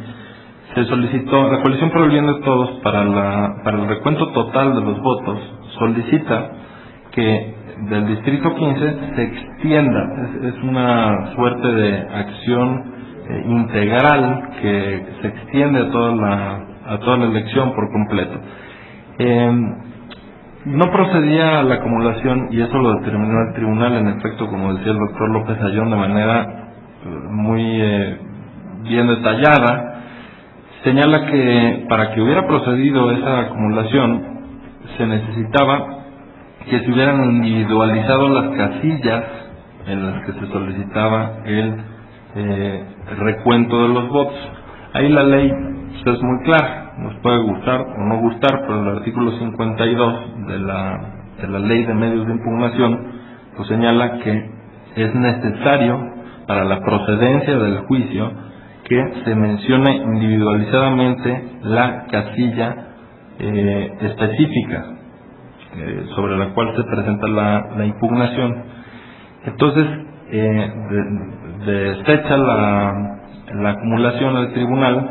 se solicitó, la coalición por el bien de todos para el recuento total de los votos solicita que del distrito 15 se extienda, es una suerte de acción integral que se extiende a toda la elección por completo. No procedía a la acumulación y eso lo determinó el tribunal, en efecto, como decía el doctor López Ayón, de manera muy bien detallada. Señala que para que hubiera procedido esa acumulación se necesitaba que se hubieran individualizado las casillas en las que se solicitaba el recuento de los votos. Ahí la ley es muy clara, nos puede gustar o no gustar, pero el artículo 52 de la Ley de Medios de Impugnación pues señala que es necesario para la procedencia del juicio que se mencione individualizadamente la casilla específica sobre la cual se presenta la impugnación. Entonces, desecha la acumulación al tribunal,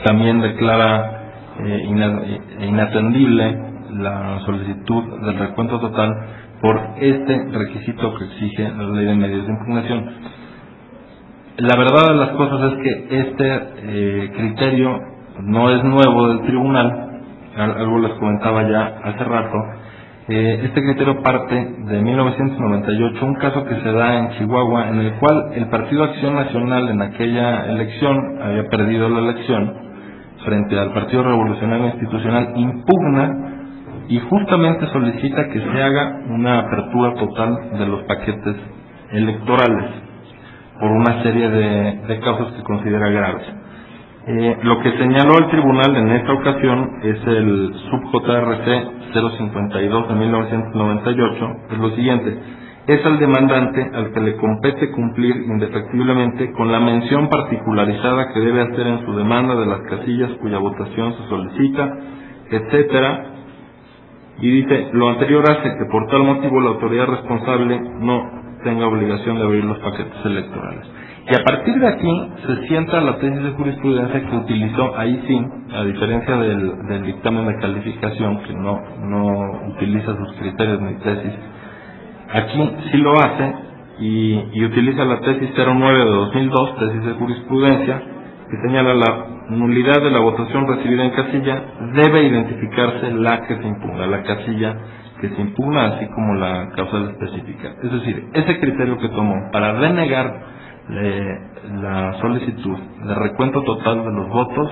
también declara inatendible la solicitud del recuento total por este requisito que exige la Ley de Medios de Impugnación. La verdad de las cosas es que este criterio no es nuevo del tribunal, algo les comentaba ya hace rato. Este criterio parte de 1998, un caso que se da en Chihuahua, en el cual el Partido Acción Nacional en aquella elección había perdido la elección frente al Partido Revolucionario Institucional, impugna y justamente solicita que se haga una apertura total de los paquetes electorales por una serie de causas que considera graves. Lo que señaló el tribunal en esta ocasión es el sub-JRC 052 de 1998, es lo siguiente: es al demandante al que le compete cumplir indefectiblemente con la mención particularizada que debe hacer en su demanda de las casillas cuya votación se solicita, etcétera. Y dice, lo anterior hace que por tal motivo la autoridad responsable no tenga obligación de abrir los paquetes electorales. Y a partir de aquí se sienta la tesis de jurisprudencia que utilizó, ahí sí, a diferencia del dictamen de calificación, que no utiliza sus criterios ni tesis, aquí sí lo hace y utiliza la tesis 09 de 2002, tesis de jurisprudencia, que señala la nulidad de la votación recibida en casilla, debe identificarse la que se impugna, la casilla que se impugna, así como la causal específica. Es decir, ese criterio que tomó para denegar la solicitud de recuento total de los votos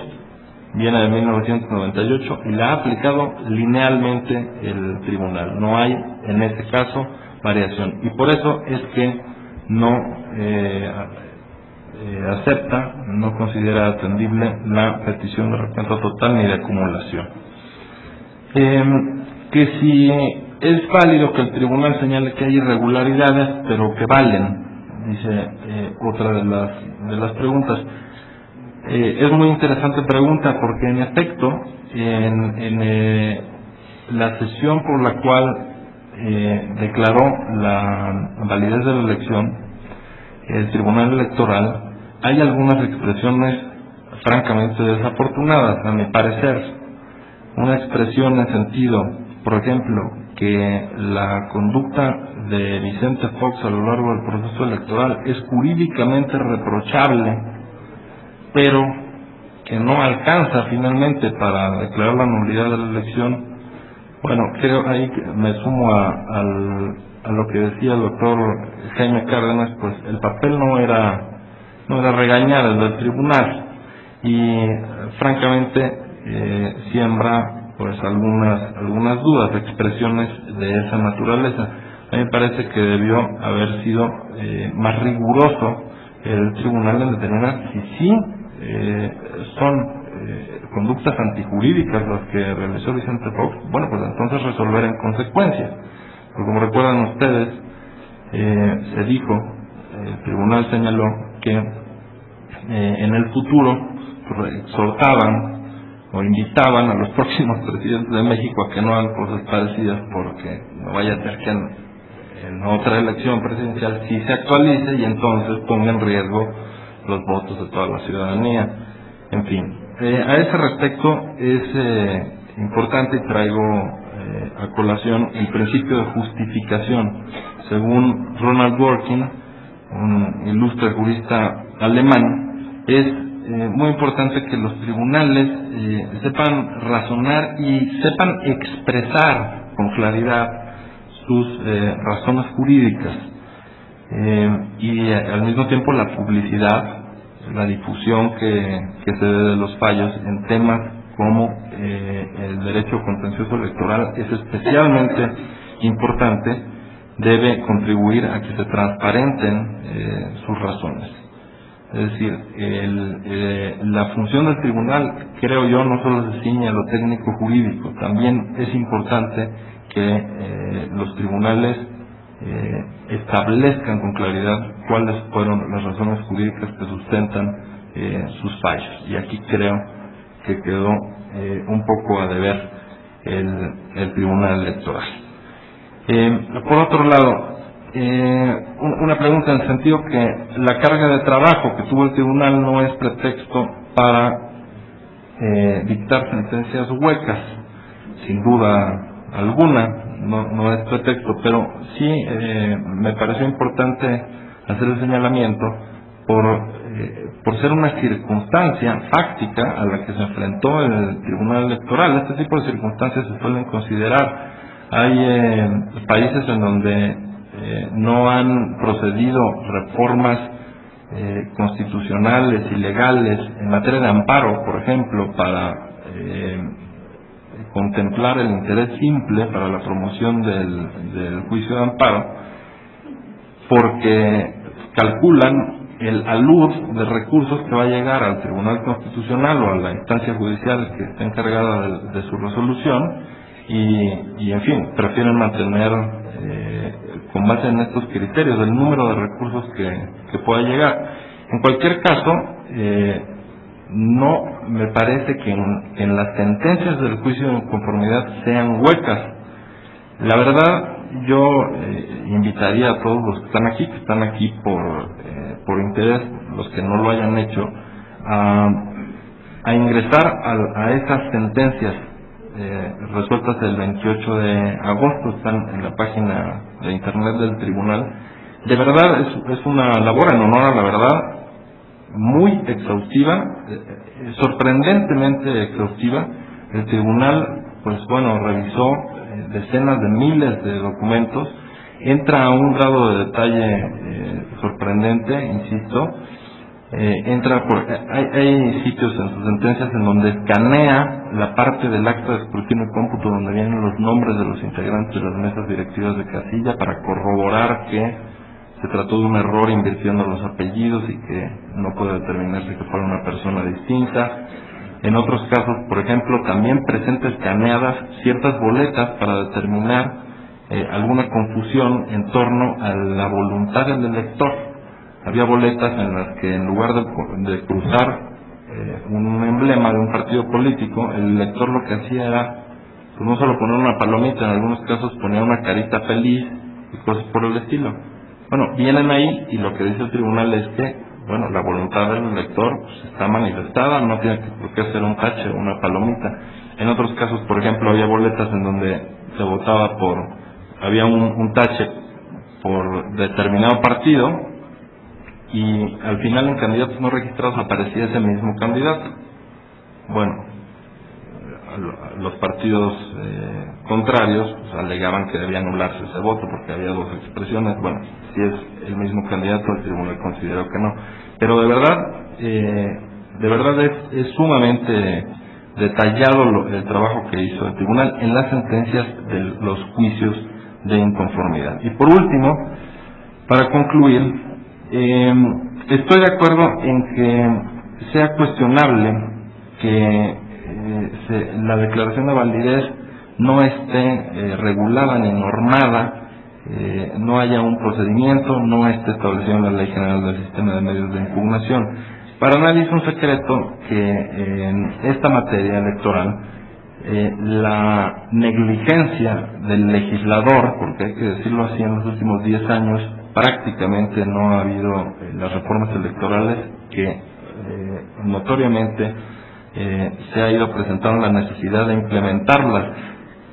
viene de 1998 y la ha aplicado linealmente el tribunal. No hay en ese caso variación, y por eso es que no acepta, no considera atendible la petición de recuento total ni de acumulación. Que si es válido que el tribunal señale que hay irregularidades, pero que valen, dice otra de las preguntas. Es muy interesante pregunta, porque en efecto, en la sesión por la cual declaró la validez de la elección, el Tribunal Electoral, hay algunas expresiones francamente desafortunadas, a mi parecer. Una expresión en sentido, por ejemplo, que la conducta de Vicente Fox a lo largo del proceso electoral es jurídicamente reprochable, pero que no alcanza finalmente para declarar la nulidad de la elección. Bueno, creo ahí que me sumo a lo que decía el doctor Jaime Cárdenas, pues el papel no era regañar el del tribunal, y francamente siembra pues algunas dudas, expresiones de esa naturaleza. A mí me parece que debió haber sido más riguroso el tribunal en determinar si sí son conductas antijurídicas las que realizó Vicente Fox. Bueno, pues entonces resolver en consecuencia, porque como recuerdan ustedes, se dijo, el tribunal señaló que en el futuro exhortaban o invitaban a los próximos presidentes de México a que no hagan cosas parecidas, porque no vaya a ser que en otra elección presidencial sí se actualice y entonces ponga en riesgo los votos de toda la ciudadanía. En fin, a ese respecto es importante, y traigo a colación el principio de justificación. Según Ronald Dworkin, un ilustre jurista alemán, es muy importante que los tribunales sepan razonar y sepan expresar con claridad sus razones jurídicas, y al mismo tiempo la publicidad, la difusión que se dé de los fallos en temas como el derecho contencioso electoral es especialmente importante, debe contribuir a que se transparenten sus razones. Es decir, la función del tribunal, creo yo, no solo se ciñe a lo técnico jurídico, también es importante que los tribunales establezcan con claridad cuáles fueron las razones jurídicas que sustentan sus fallos. Y aquí creo que quedó un poco a deber el Tribunal Electoral. Por otro lado, una pregunta en el sentido que la carga de trabajo que tuvo el tribunal no es pretexto para dictar sentencias huecas, sin duda alguna, no es pretexto, pero sí me pareció importante hacer el señalamiento por ser una circunstancia fáctica a la que se enfrentó el Tribunal Electoral. Este tipo de circunstancias se suelen considerar. Hay países en donde no han procedido reformas constitucionales y legales en materia de amparo, por ejemplo, para contemplar el interés simple para la promoción del juicio de amparo, porque calculan el alud de recursos que va a llegar al Tribunal Constitucional o a la instancia judicial que está encargada de su resolución, y en fin, prefieren mantener con base en estos criterios el número de recursos que pueda llegar. En cualquier caso, no me parece que en las sentencias del juicio de conformidad sean huecas. La verdad, yo invitaría a todos los que están aquí por interés, los que no lo hayan hecho, a ingresar a esas sentencias resueltas el 28 de agosto, están en la página de internet del tribunal. De verdad es una labor en honor a la verdad muy exhaustiva, sorprendentemente exhaustiva. El tribunal pues bueno, revisó decenas de miles de documentos, entra a un grado de detalle sorprendente, insisto. Hay sitios en sus sentencias en donde escanea la parte del acta de escrutinio y cómputo donde vienen los nombres de los integrantes de las mesas directivas de casilla para corroborar que se trató de un error invirtiendo los apellidos y que no puede determinarse que fuera una persona distinta. En otros casos, por ejemplo, también presenta escaneadas ciertas boletas para determinar alguna confusión en torno a la voluntad del elector. Había boletas en las que en lugar de cruzar un emblema de un partido político, el elector lo que hacía era pues no solo poner una palomita, en algunos casos ponía una carita feliz y cosas por el estilo. Bueno, vienen ahí y lo que dice el tribunal es que, bueno, la voluntad del elector pues, está manifestada, no tiene por qué ser un tache o una palomita. En otros casos, por ejemplo, había boletas en donde se votaba había un tache por determinado partido, y al final en candidatos no registrados aparecía ese mismo candidato. Bueno, los partidos contrarios pues, alegaban que debía anularse ese voto porque había dos expresiones. Bueno, si es el mismo candidato, el tribunal consideró que no. Pero de verdad es sumamente detallado el trabajo que hizo el tribunal en las sentencias de los juicios de inconformidad. Y por último, para concluir, estoy de acuerdo en que sea cuestionable que la declaración de validez no esté regulada ni normada, no haya un procedimiento, no esté establecido en la Ley General del Sistema de Medios de Impugnación. Para nadie es un secreto que en esta materia electoral la negligencia del legislador, porque hay que decirlo así, en los últimos 10 años prácticamente no ha habido las reformas electorales que notoriamente se ha ido presentando la necesidad de implementarlas.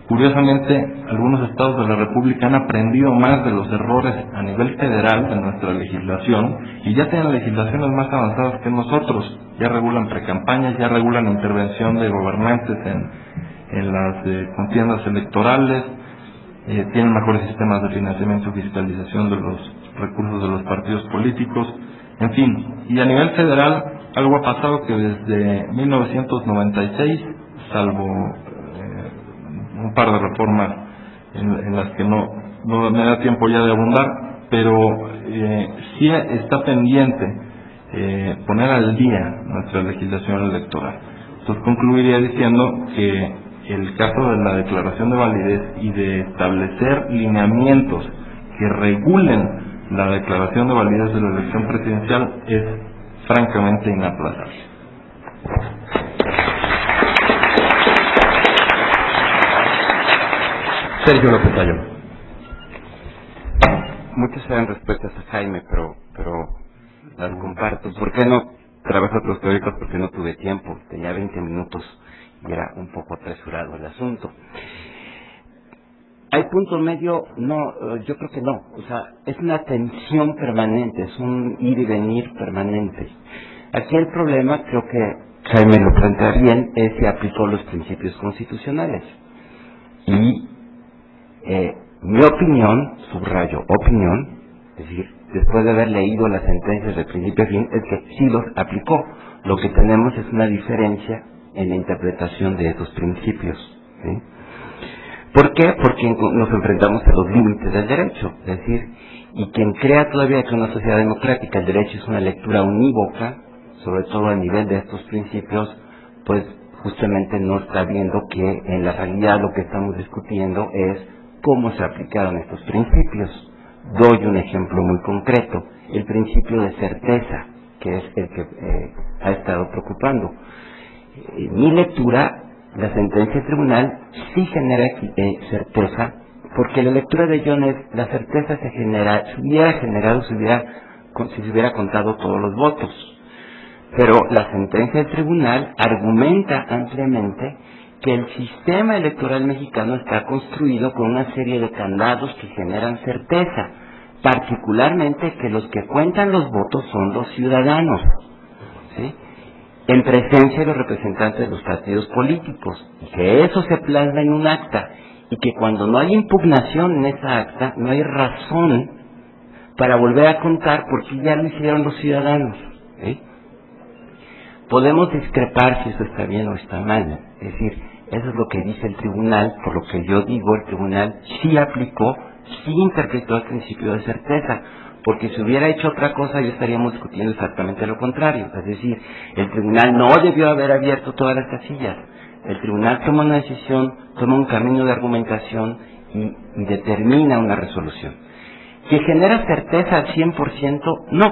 Curiosamente, algunos estados de la República han aprendido más de los errores a nivel federal de nuestra legislación y ya tienen legislaciones más avanzadas que nosotros. Ya regulan precampañas, ya regulan intervención de gobernantes en las contiendas electorales, tienen mejores sistemas de financiamiento y fiscalización de los recursos de los partidos políticos, en fin. Y a nivel federal, algo ha pasado que desde 1996, salvo un par de reformas en las que no me da tiempo ya de abundar, pero sí está pendiente poner al día nuestra legislación electoral. Entonces concluiría diciendo que el caso de la declaración de validez y de establecer lineamientos que regulen la declaración de validez de la elección presidencial es francamente inaplazable. Sergio López Ayón. Muchas eran respuestas a Jaime, pero las comparto. ¿Por qué no trabajo otros teóricos? Porque no tuve tiempo, tenía 20 minutos y era un poco apresurado el asunto. ¿Hay punto medio? No, yo creo que no. O sea, es una tensión permanente, es un ir y venir permanente. Aquí el problema, creo que Jaime lo plantea bien, es si aplicó los principios constitucionales. Y mi opinión, subrayo opinión, es decir, después de haber leído las sentencias de principio a fin, es que sí los aplicó. Lo que tenemos es una diferencia en la interpretación de esos principios, ¿sí? ¿Por qué? Porque nos enfrentamos a los límites del derecho, es decir, y quien crea todavía que en una sociedad democrática el derecho es una lectura unívoca, sobre todo a nivel de estos principios, pues justamente no está viendo que en la realidad lo que estamos discutiendo es cómo se aplicaron estos principios. Doy un ejemplo muy concreto, el principio de certeza, que es el que ha estado preocupando. Mi lectura, la sentencia del tribunal sí genera certeza, porque la lectura de John es, la certeza se hubiera generado si se hubiera contado todos los votos. Pero la sentencia del tribunal argumenta ampliamente que el sistema electoral mexicano está construido con una serie de candados que generan certeza, particularmente que los que cuentan los votos son los ciudadanos, ¿sí? en presencia de los representantes de los partidos políticos, y que eso se plasma en un acta, y que cuando no hay impugnación en esa acta, no hay razón para volver a contar porque ya lo hicieron los ciudadanos. Podemos discrepar si eso está bien o está mal, es decir, eso es lo que dice el tribunal, por lo que yo digo, el tribunal sí aplicó, sí interpretó el principio de certeza, porque si hubiera hecho otra cosa ya estaríamos discutiendo exactamente lo contrario, es decir, el tribunal no debió haber abierto todas las casillas, el tribunal toma una decisión, toma un camino de argumentación y determina una resolución. ¿Que genera certeza al 100%? No,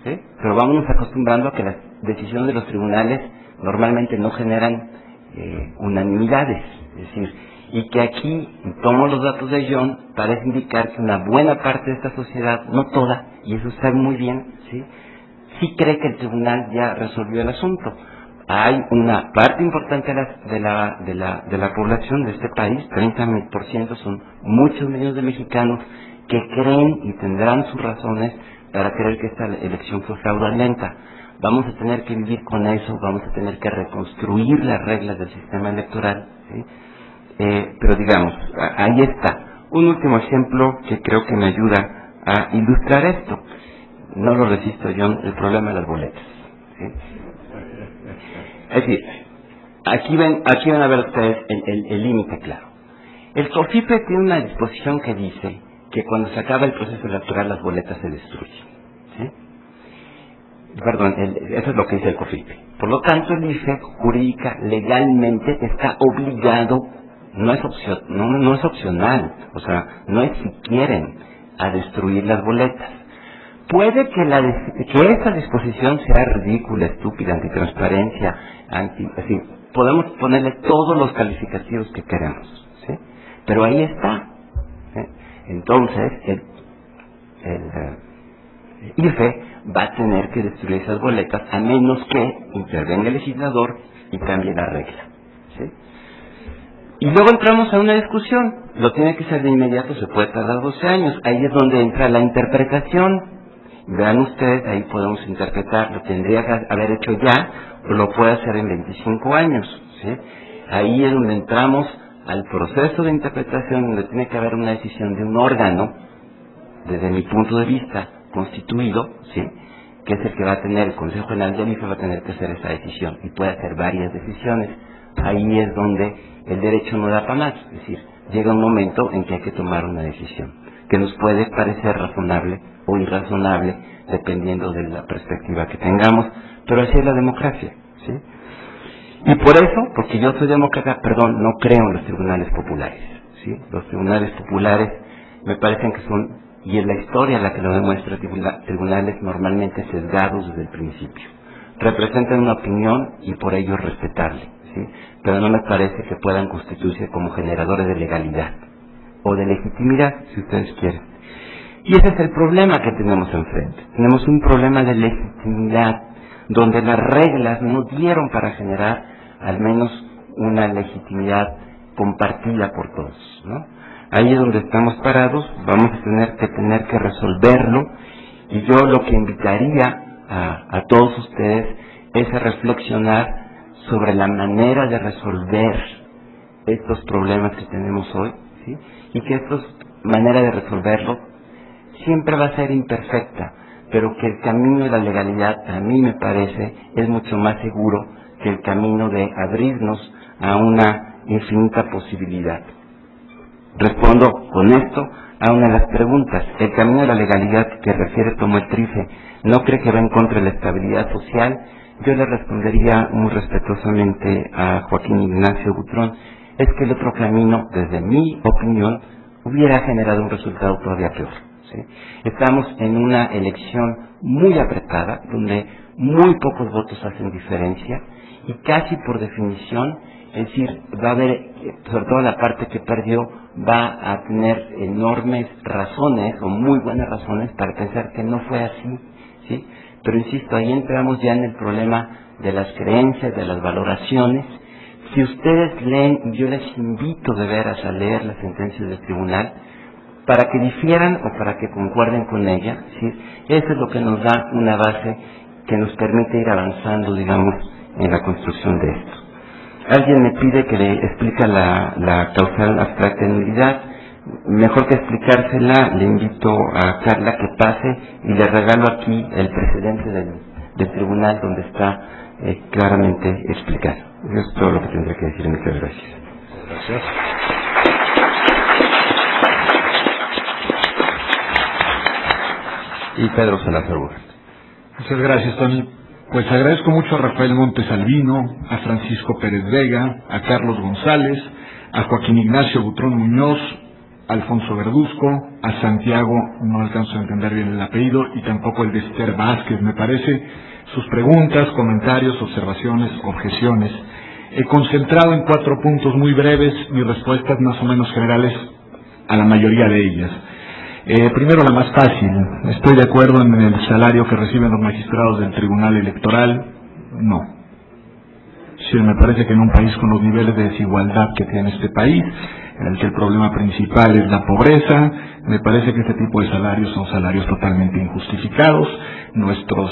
¿sí? Pero vámonos acostumbrando a que las decisiones de los tribunales normalmente no generan unanimidades, es decir, y que aquí, tomo los datos de John, parece indicar que una buena parte de esta sociedad, no toda, y eso está muy bien, sí cree que el tribunal ya resolvió el asunto. Hay una parte importante de la población de este país, 30% son muchos millones de mexicanos que creen y tendrán sus razones para creer que esta elección fue fraudulenta. Vamos a tener que vivir con eso, vamos a tener que reconstruir las reglas del sistema electoral, ¿sí? Pero digamos, ahí está. Un último ejemplo que creo que me ayuda a ilustrar esto. No lo resisto, John, el problema de las boletas, ¿sí? Es decir, aquí van a ver ustedes el límite claro. El COFIPE tiene una disposición que dice que cuando se acaba el proceso electoral las boletas se destruyen, ¿sí? Perdón, eso es lo que dice el COFIPE. Por lo tanto, el IFE jurídica, legalmente, está obligado, no es opcional, o sea, no es si quieren, a destruir las boletas. Puede que esta disposición sea ridícula, estúpida, antitransparencia, así, podemos ponerle todos los calificativos que queremos, ¿sí? Pero ahí está, ¿sí? Entonces, el IFE va a tener que destruir esas boletas a menos que intervenga el legislador y cambie la regla, ¿sí? Y luego entramos a una discusión, lo tiene que ser de inmediato, se puede tardar 12 años, ahí es donde entra la interpretación. Vean ustedes, ahí podemos interpretar, lo tendría que haber hecho ya, o lo puede hacer en 25 años, ¿sí? Ahí es donde entramos al proceso de interpretación, donde tiene que haber una decisión de un órgano, desde mi punto de vista, constituido, ¿sí? Que es el que va a tener, el Consejo General del IFE va a tener que hacer esa decisión, y puede hacer varias decisiones. Ahí es donde el derecho no da para más, es decir, llega un momento en que hay que tomar una decisión, que nos puede parecer razonable o irrazonable, dependiendo de la perspectiva que tengamos, pero así es la democracia, ¿sí? Y por eso, porque yo soy demócrata, no creo en los tribunales populares, ¿sí? Los tribunales populares me parecen que son, y es la historia la que lo demuestra, tribunales normalmente sesgados desde el principio. Representan una opinión y por ello es respetable, ¿sí? Pero no me parece que puedan constituirse como generadores de legalidad o de legitimidad, si ustedes quieren. Y ese es el problema que tenemos enfrente. Tenemos un problema de legitimidad, donde las reglas no dieron para generar al menos una legitimidad compartida por todos, ¿no? Ahí es donde estamos parados, vamos a tener que resolverlo, y yo lo que invitaría a todos ustedes es a reflexionar sobre la manera de resolver estos problemas que tenemos hoy, ¿sí? Y que esta manera de resolverlo siempre va a ser imperfecta, pero que el camino de la legalidad, a mí me parece, es mucho más seguro que el camino de abrirnos a una infinita posibilidad. Respondo con esto a una de las preguntas. El camino de la legalidad que refiere Tomo Trife, ¿no cree que va en contra de la estabilidad social? Yo le respondería muy respetuosamente a Joaquín Ignacio Butrón, es que el otro camino, desde mi opinión, hubiera generado un resultado todavía peor, ¿sí? Estamos en una elección muy apretada, donde muy pocos votos hacen diferencia, y casi por definición, es decir, va a haber, sobre todo la parte que perdió, va a tener enormes razones, o muy buenas razones, para pensar que no fue así, ¿sí? Pero insisto, ahí entramos ya en el problema de las creencias, de las valoraciones. Si ustedes leen, yo les invito de veras a leer las sentencias del tribunal, para que difieran o para que concuerden con ella, ¿sí? Eso es lo que nos da una base que nos permite ir avanzando, digamos, en la construcción de esto. Alguien me pide que le explique la causal abstracta de nulidad. Mejor que explicársela, le invito a Carla que pase y le regalo aquí el precedente del tribunal donde está claramente explicado. Eso es todo lo que tendría que decir. Muchas gracias. Gracias. Y Pedro Salazar. Muchas gracias, Tony. Pues agradezco mucho a Rafael Montes Albino, a Francisco Pérez Vega, a Carlos González, a Joaquín Ignacio Butrón Muñoz, a Alfonso Verduzco, a Santiago, no alcanzo a entender bien el apellido, y tampoco el de Esther Vázquez, me parece, sus preguntas, comentarios, observaciones, objeciones. He concentrado en 4 puntos muy breves mis respuestas más o menos generales a la mayoría de ellas. Primero, la más fácil. ¿Estoy de acuerdo en el salario que reciben los magistrados del Tribunal Electoral? No. Sí, me parece que en un país con los niveles de desigualdad que tiene este país, en el que el problema principal es la pobreza, me parece que este tipo de salarios son salarios totalmente injustificados. Nuestros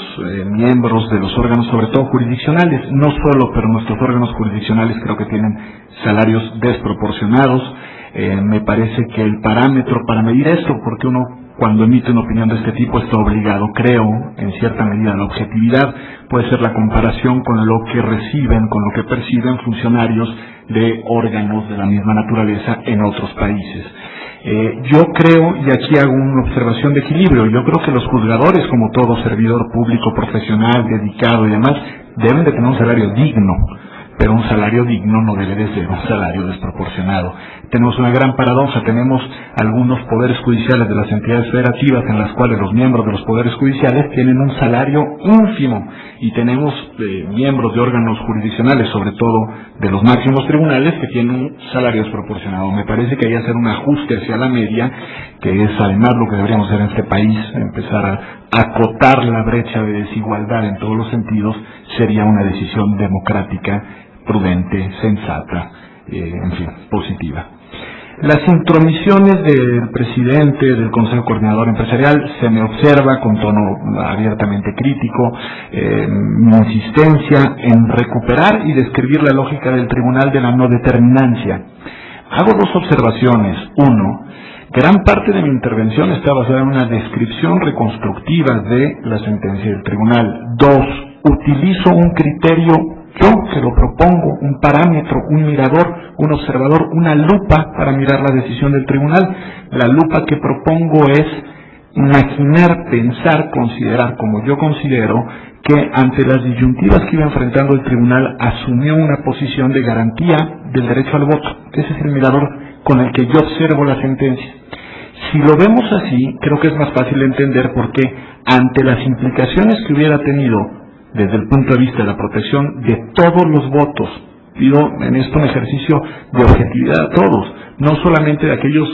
miembros de los órganos, sobre todo jurisdiccionales, no solo, pero nuestros órganos jurisdiccionales creo que tienen salarios desproporcionados. Me parece que el parámetro para medir esto, porque uno cuando emite una opinión de este tipo está obligado, creo, en cierta medida a la objetividad, puede ser la comparación con lo que reciben, con lo que perciben funcionarios de órganos de la misma naturaleza en otros países. Yo creo, y aquí hago una observación de equilibrio, yo creo que los juzgadores, como todo servidor público, profesional, dedicado y demás, deben de tener un salario digno, pero un salario digno no debe de ser un salario desproporcionado. Tenemos una gran paradoja, tenemos algunos poderes judiciales de las entidades federativas en las cuales los miembros de los poderes judiciales tienen un salario ínfimo, y tenemos miembros de órganos jurisdiccionales, sobre todo de los máximos tribunales, que tienen un salario desproporcionado. Me parece que hay que hacer un ajuste hacia la media, que es además lo que deberíamos hacer en este país, empezar a acotar la brecha de desigualdad en todos los sentidos. Sería una decisión democrática, prudente, sensata, en fin, positiva. Las intromisiones del presidente del Consejo Coordinador Empresarial se me observa con tono abiertamente crítico, mi insistencia en recuperar y describir la lógica del tribunal de la no determinancia. Hago 2 observaciones. 1, gran parte de mi intervención está basada en una descripción reconstructiva de la sentencia del tribunal. 2, utilizo un criterio, yo que lo propongo, un parámetro, un mirador, un observador, una lupa para mirar la decisión del tribunal. La lupa que propongo es imaginar, pensar, considerar, como yo considero que ante las disyuntivas que iba enfrentando el tribunal asumió una posición de garantía del derecho al voto. Ese es el mirador con el que yo observo la sentencia. Si lo vemos así, creo que es más fácil entender por qué, ante las implicaciones que hubiera tenido desde el punto de vista de la protección de todos los votos, pido en esto un ejercicio de objetividad a todos, no solamente de aquellos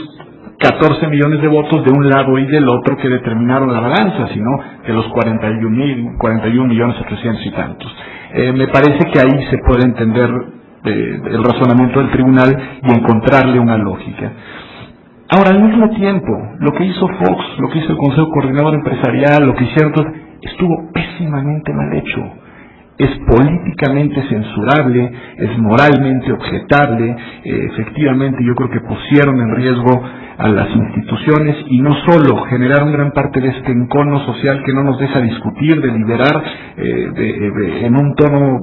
14 millones de votos de un lado y del otro que determinaron la balanza, sino de los 41 millones 800 y tantos. Me parece que ahí se puede entender el razonamiento del tribunal y encontrarle una lógica. Ahora, al mismo tiempo, lo que hizo Fox, lo que hizo el Consejo Coordinador Empresarial, lo que hicieron todos, estuvo pésimamente mal hecho. Es políticamente censurable, es moralmente objetable. Efectivamente, yo creo que pusieron en riesgo a las instituciones y no solo generaron gran parte de este encono social que no nos deja discutir, deliberar en un tono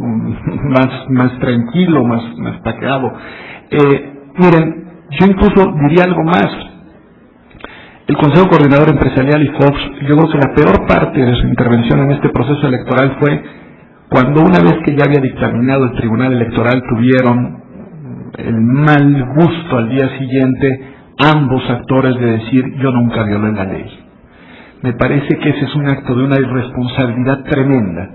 más tranquilo, más paqueado. Miren, yo incluso diría algo más. El Consejo Coordinador Empresarial y Fox, yo creo que la peor parte de su intervención en este proceso electoral fue cuando, una vez que ya había dictaminado el Tribunal Electoral, tuvieron el mal gusto al día siguiente ambos actores de decir: yo nunca violé la ley. Me parece que ese es un acto de una irresponsabilidad tremenda,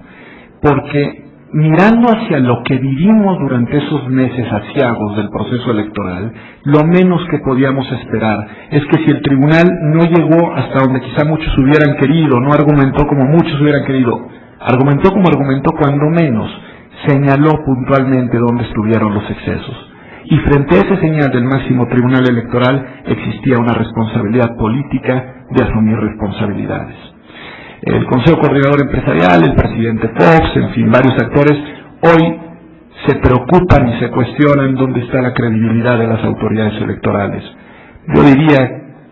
porque mirando hacia lo que vivimos durante esos meses aciagos del proceso electoral, lo menos que podíamos esperar es que si el tribunal no llegó hasta donde quizá muchos hubieran querido, no argumentó como muchos hubieran querido, argumentó como argumentó, cuando menos señaló puntualmente dónde estuvieron los excesos. Y frente a ese señal del máximo tribunal electoral existía una responsabilidad política de asumir responsabilidades. El Consejo Coordinador Empresarial, el presidente Fox, en fin, varios actores, hoy se preocupan y se cuestionan dónde está la credibilidad de las autoridades electorales. Yo diría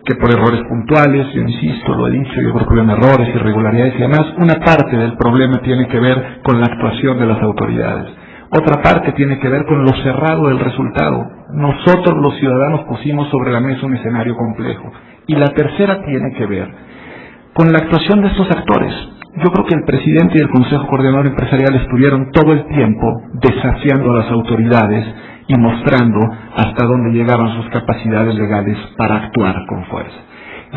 que por errores puntuales, yo insisto, lo he dicho, yo creo que hubieron errores, irregularidades y demás, una parte del problema tiene que ver con la actuación de las autoridades. Otra parte tiene que ver con lo cerrado del resultado. Nosotros los ciudadanos pusimos sobre la mesa un escenario complejo. Y la tercera tiene que ver con la actuación de estos actores. Yo creo que el presidente y el Consejo Coordinador Empresarial estuvieron todo el tiempo desafiando a las autoridades y mostrando hasta dónde llegaban sus capacidades legales para actuar con fuerza.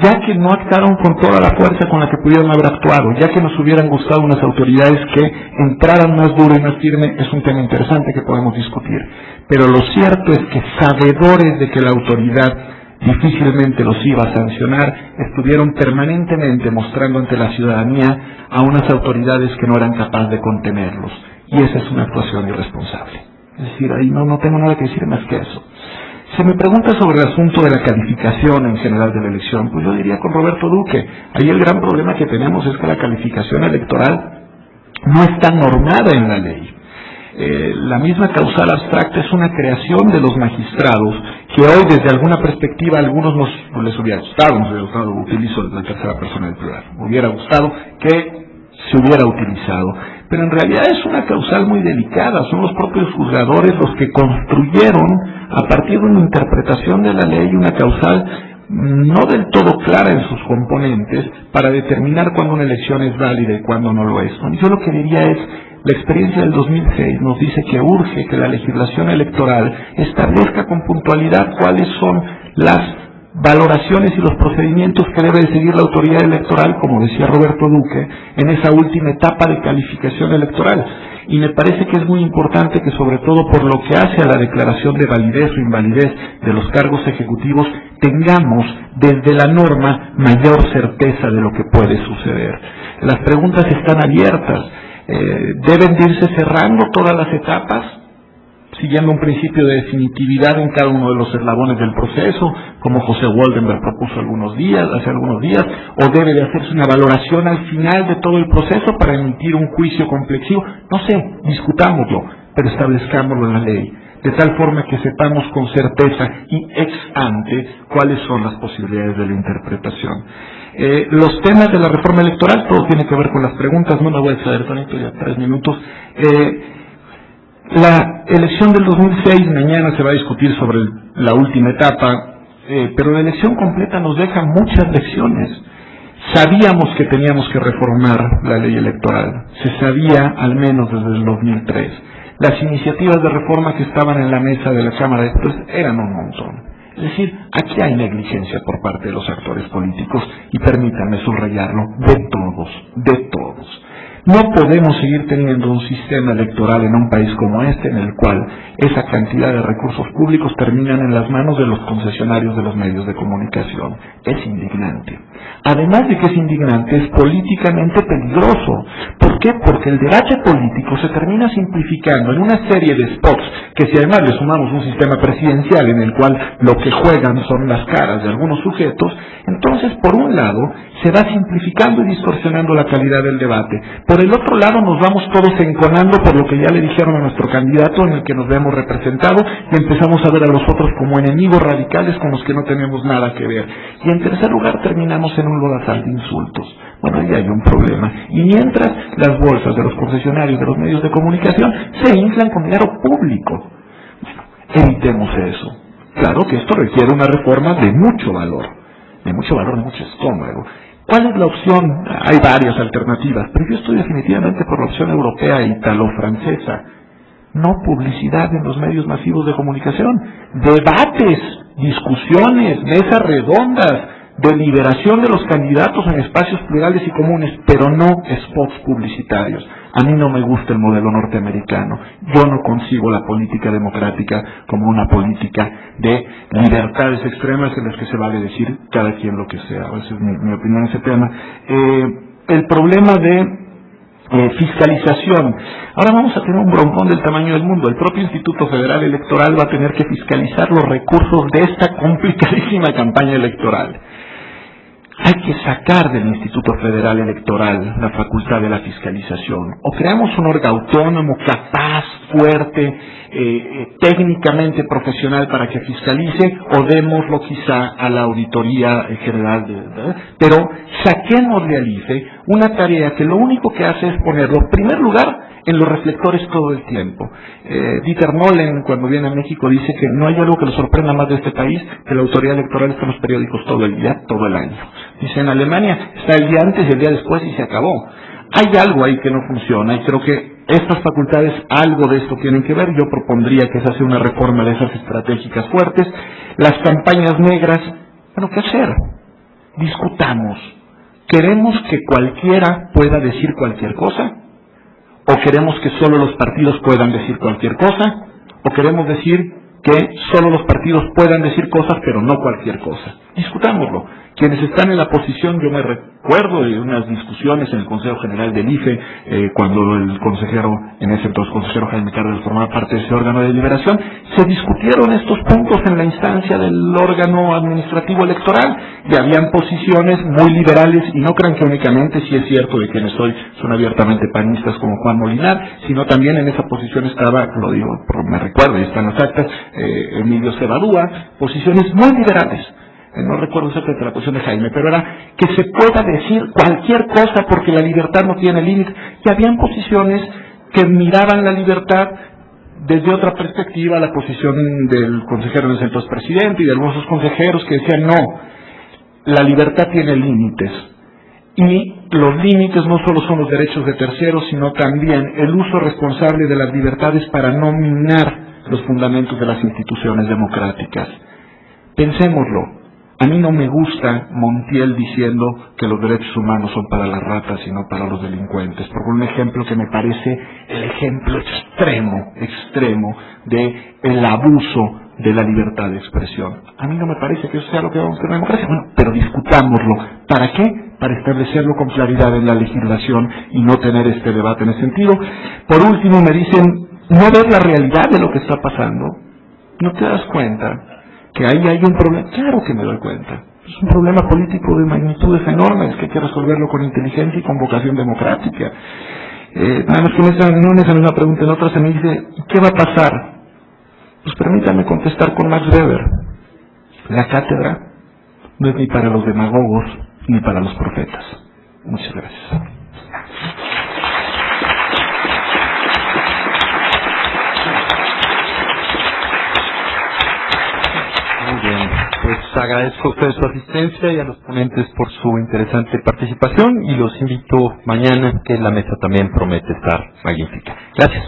Ya que no actuaron con toda la fuerza con la que pudieron haber actuado, ya que nos hubieran gustado unas autoridades que entraran más duro y más firme, es un tema interesante que podemos discutir. Pero lo cierto es que, sabedores de que la autoridad difícilmente los iba a sancionar, estuvieron permanentemente mostrando ante la ciudadanía a unas autoridades que no eran capaces de contenerlos. Y esa es una actuación irresponsable. Es decir, ahí no tengo nada que decir más que eso. Se me pregunta sobre el asunto de la calificación en general de la elección. Pues yo diría con Roberto Duque, ahí el gran problema que tenemos es que la calificación electoral no está normada en la ley. La misma causal abstracta es una creación de los magistrados que hoy desde alguna perspectiva a algunos les hubiera gustado, utilizo la tercera persona del plural, hubiera gustado que se hubiera utilizado. Pero en realidad es una causal muy delicada, son los propios juzgadores los que construyeron a partir de una interpretación de la ley una causal no del todo clara en sus componentes para determinar cuándo una elección es válida y cuándo no lo es. Yo lo que diría es, la experiencia del 2006 nos dice que urge que la legislación electoral establezca con puntualidad cuáles son las valoraciones y los procedimientos que debe de seguir la autoridad electoral, como decía Roberto Duque, en esa última etapa de calificación electoral. Y me parece que es muy importante que, sobre todo por lo que hace a la declaración de validez o invalidez de los cargos ejecutivos, tengamos desde la norma mayor certeza de lo que puede suceder. Las preguntas están abiertas. ¿Deben de irse cerrando todas las etapas, siguiendo un principio de definitividad en cada uno de los eslabones del proceso, como José Woldenberg propuso hace algunos días, o debe de hacerse una valoración al final de todo el proceso para emitir un juicio complexivo? No sé, discutámoslo, pero establezcámoslo en la ley, de tal forma que sepamos con certeza y ex ante cuáles son las posibilidades de la interpretación. Los temas de la reforma electoral, todo tiene que ver con las preguntas, no me voy a exceder, Tonito, ya 3 minutos. La elección del 2006 mañana se va a discutir sobre la última etapa, pero la elección completa nos deja muchas lecciones. Sabíamos que teníamos que reformar la ley electoral, se sabía al menos desde el 2003. Las iniciativas de reforma que estaban en la mesa de la Cámara de Diputados eran un montón. Es decir, aquí hay negligencia por parte de los actores políticos y permítanme subrayarlo, de todos. No podemos seguir teniendo un sistema electoral en un país como este en el cual esa cantidad de recursos públicos terminan en las manos de los concesionarios de los medios de comunicación. Es indignante. Además de que es indignante, es políticamente peligroso. ¿Por qué? Porque el debate político se termina simplificando en una serie de spots que, si además le sumamos un sistema presidencial en el cual lo que juegan son las caras de algunos sujetos, entonces por un lado se va simplificando y distorsionando la calidad del debate. Por el otro lado nos vamos todos enconando por lo que ya le dijeron a nuestro candidato en el que nos vemos representados y empezamos a ver a los otros como enemigos radicales con los que no tenemos nada que ver. Y en tercer lugar terminamos en un lodazal de insultos. Bueno, ahí hay un problema. Y mientras las bolsas de los concesionarios de los medios de comunicación se inflan con dinero público. Bueno, evitemos eso. Claro que esto requiere una reforma de mucho valor, de mucho estómago. ¿Cuál es la opción? Hay varias alternativas, pero yo estoy definitivamente por la opción europea e italo-francesa. No publicidad en los medios masivos de comunicación, debates, discusiones, mesas redondas, deliberación de los candidatos en espacios plurales y comunes, pero no spots publicitarios. A mí no me gusta el modelo norteamericano. Yo no concibo la política democrática como una política de libertades extremas en las que se vale decir cada quien lo que sea. Esa es mi opinión en ese tema. El problema de fiscalización. Ahora vamos a tener un broncón del tamaño del mundo. El propio Instituto Federal Electoral va a tener que fiscalizar los recursos de esta complicadísima campaña electoral. hay que sacar del Instituto Federal Electoral la facultad de la fiscalización. O creamos un órgano autónomo, capaz, fuerte, técnicamente profesional para que fiscalice, o démoslo quizá a la Auditoría General pero saquémosle al IFE una tarea que lo único que hace es ponerlo, en primer lugar, en los reflectores todo el tiempo. Dieter Mollen, cuando viene a México, dice que no hay algo que lo sorprenda más de este país que la autoridad electoral está en los periódicos todo el día, todo el año. Dice, en Alemania está el día antes y el día después y se acabó. Hay algo ahí que no funciona y creo que estas facultades algo de esto tienen que ver. Yo propondría que se hace una reforma de esas estratégicas fuertes. Las campañas negras, bueno, ¿qué hacer? Discutamos. ¿Queremos que cualquiera pueda decir cualquier cosa? ¿O queremos que solo los partidos puedan decir cualquier cosa? ¿O queremos decir que solo los partidos puedan decir cosas pero no cualquier cosa? Discutámoslo. Quienes están en la posición, yo me recuerdo de unas discusiones en el Consejo General del IFE, cuando el consejero, en ese entonces consejero Jaime Cárdenas formaba parte de ese órgano de deliberación, se discutieron estos puntos en la instancia del órgano administrativo electoral, y habían posiciones muy liberales, y no crean que únicamente, si es cierto de quienes hoy son abiertamente panistas como Juan Molinar, sino también en esa posición estaba, lo digo, me recuerdo, y están las actas, Emilio Cebadúa, posiciones muy liberales. No recuerdo exactamente la posición de Jaime, pero era que se pueda decir cualquier cosa porque la libertad no tiene límite. Y habían posiciones que miraban la libertad desde otra perspectiva, la posición del consejero del entonces presidente y de algunos consejeros que decían no, la libertad tiene límites. Y los límites no solo son los derechos de terceros, sino también el uso responsable de las libertades para no minar los fundamentos de las instituciones democráticas. Pensémoslo. A mí no me gusta Montiel diciendo que los derechos humanos son para las ratas y no para los delincuentes, por un ejemplo que me parece el ejemplo extremo de el abuso de la libertad de expresión. A mí no me parece que eso sea lo que vamos a tener en democracia. Bueno, pero discutámoslo. ¿Para qué? Para establecerlo con claridad en la legislación y no tener este debate en ese sentido. Por último, me dicen, ¿no ves la realidad de lo que está pasando? ¿No te das cuenta que ahí hay un problema? Claro que me doy cuenta. Es un problema político de magnitudes enormes que hay que resolverlo con inteligencia y con vocación democrática. Nada más que no en esa misma pregunta, en otra se me dice, ¿qué va a pasar? Pues permítame contestar con Max Weber. La cátedra no es ni para los demagogos ni para los profetas. Muchas gracias. Muy bien, pues agradezco a ustedes su asistencia y a los ponentes por su interesante participación y los invito mañana, que la mesa también promete estar magnífica. Gracias.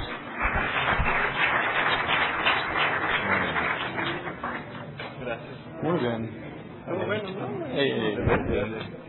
Muy bien. Muy bueno, ¿no?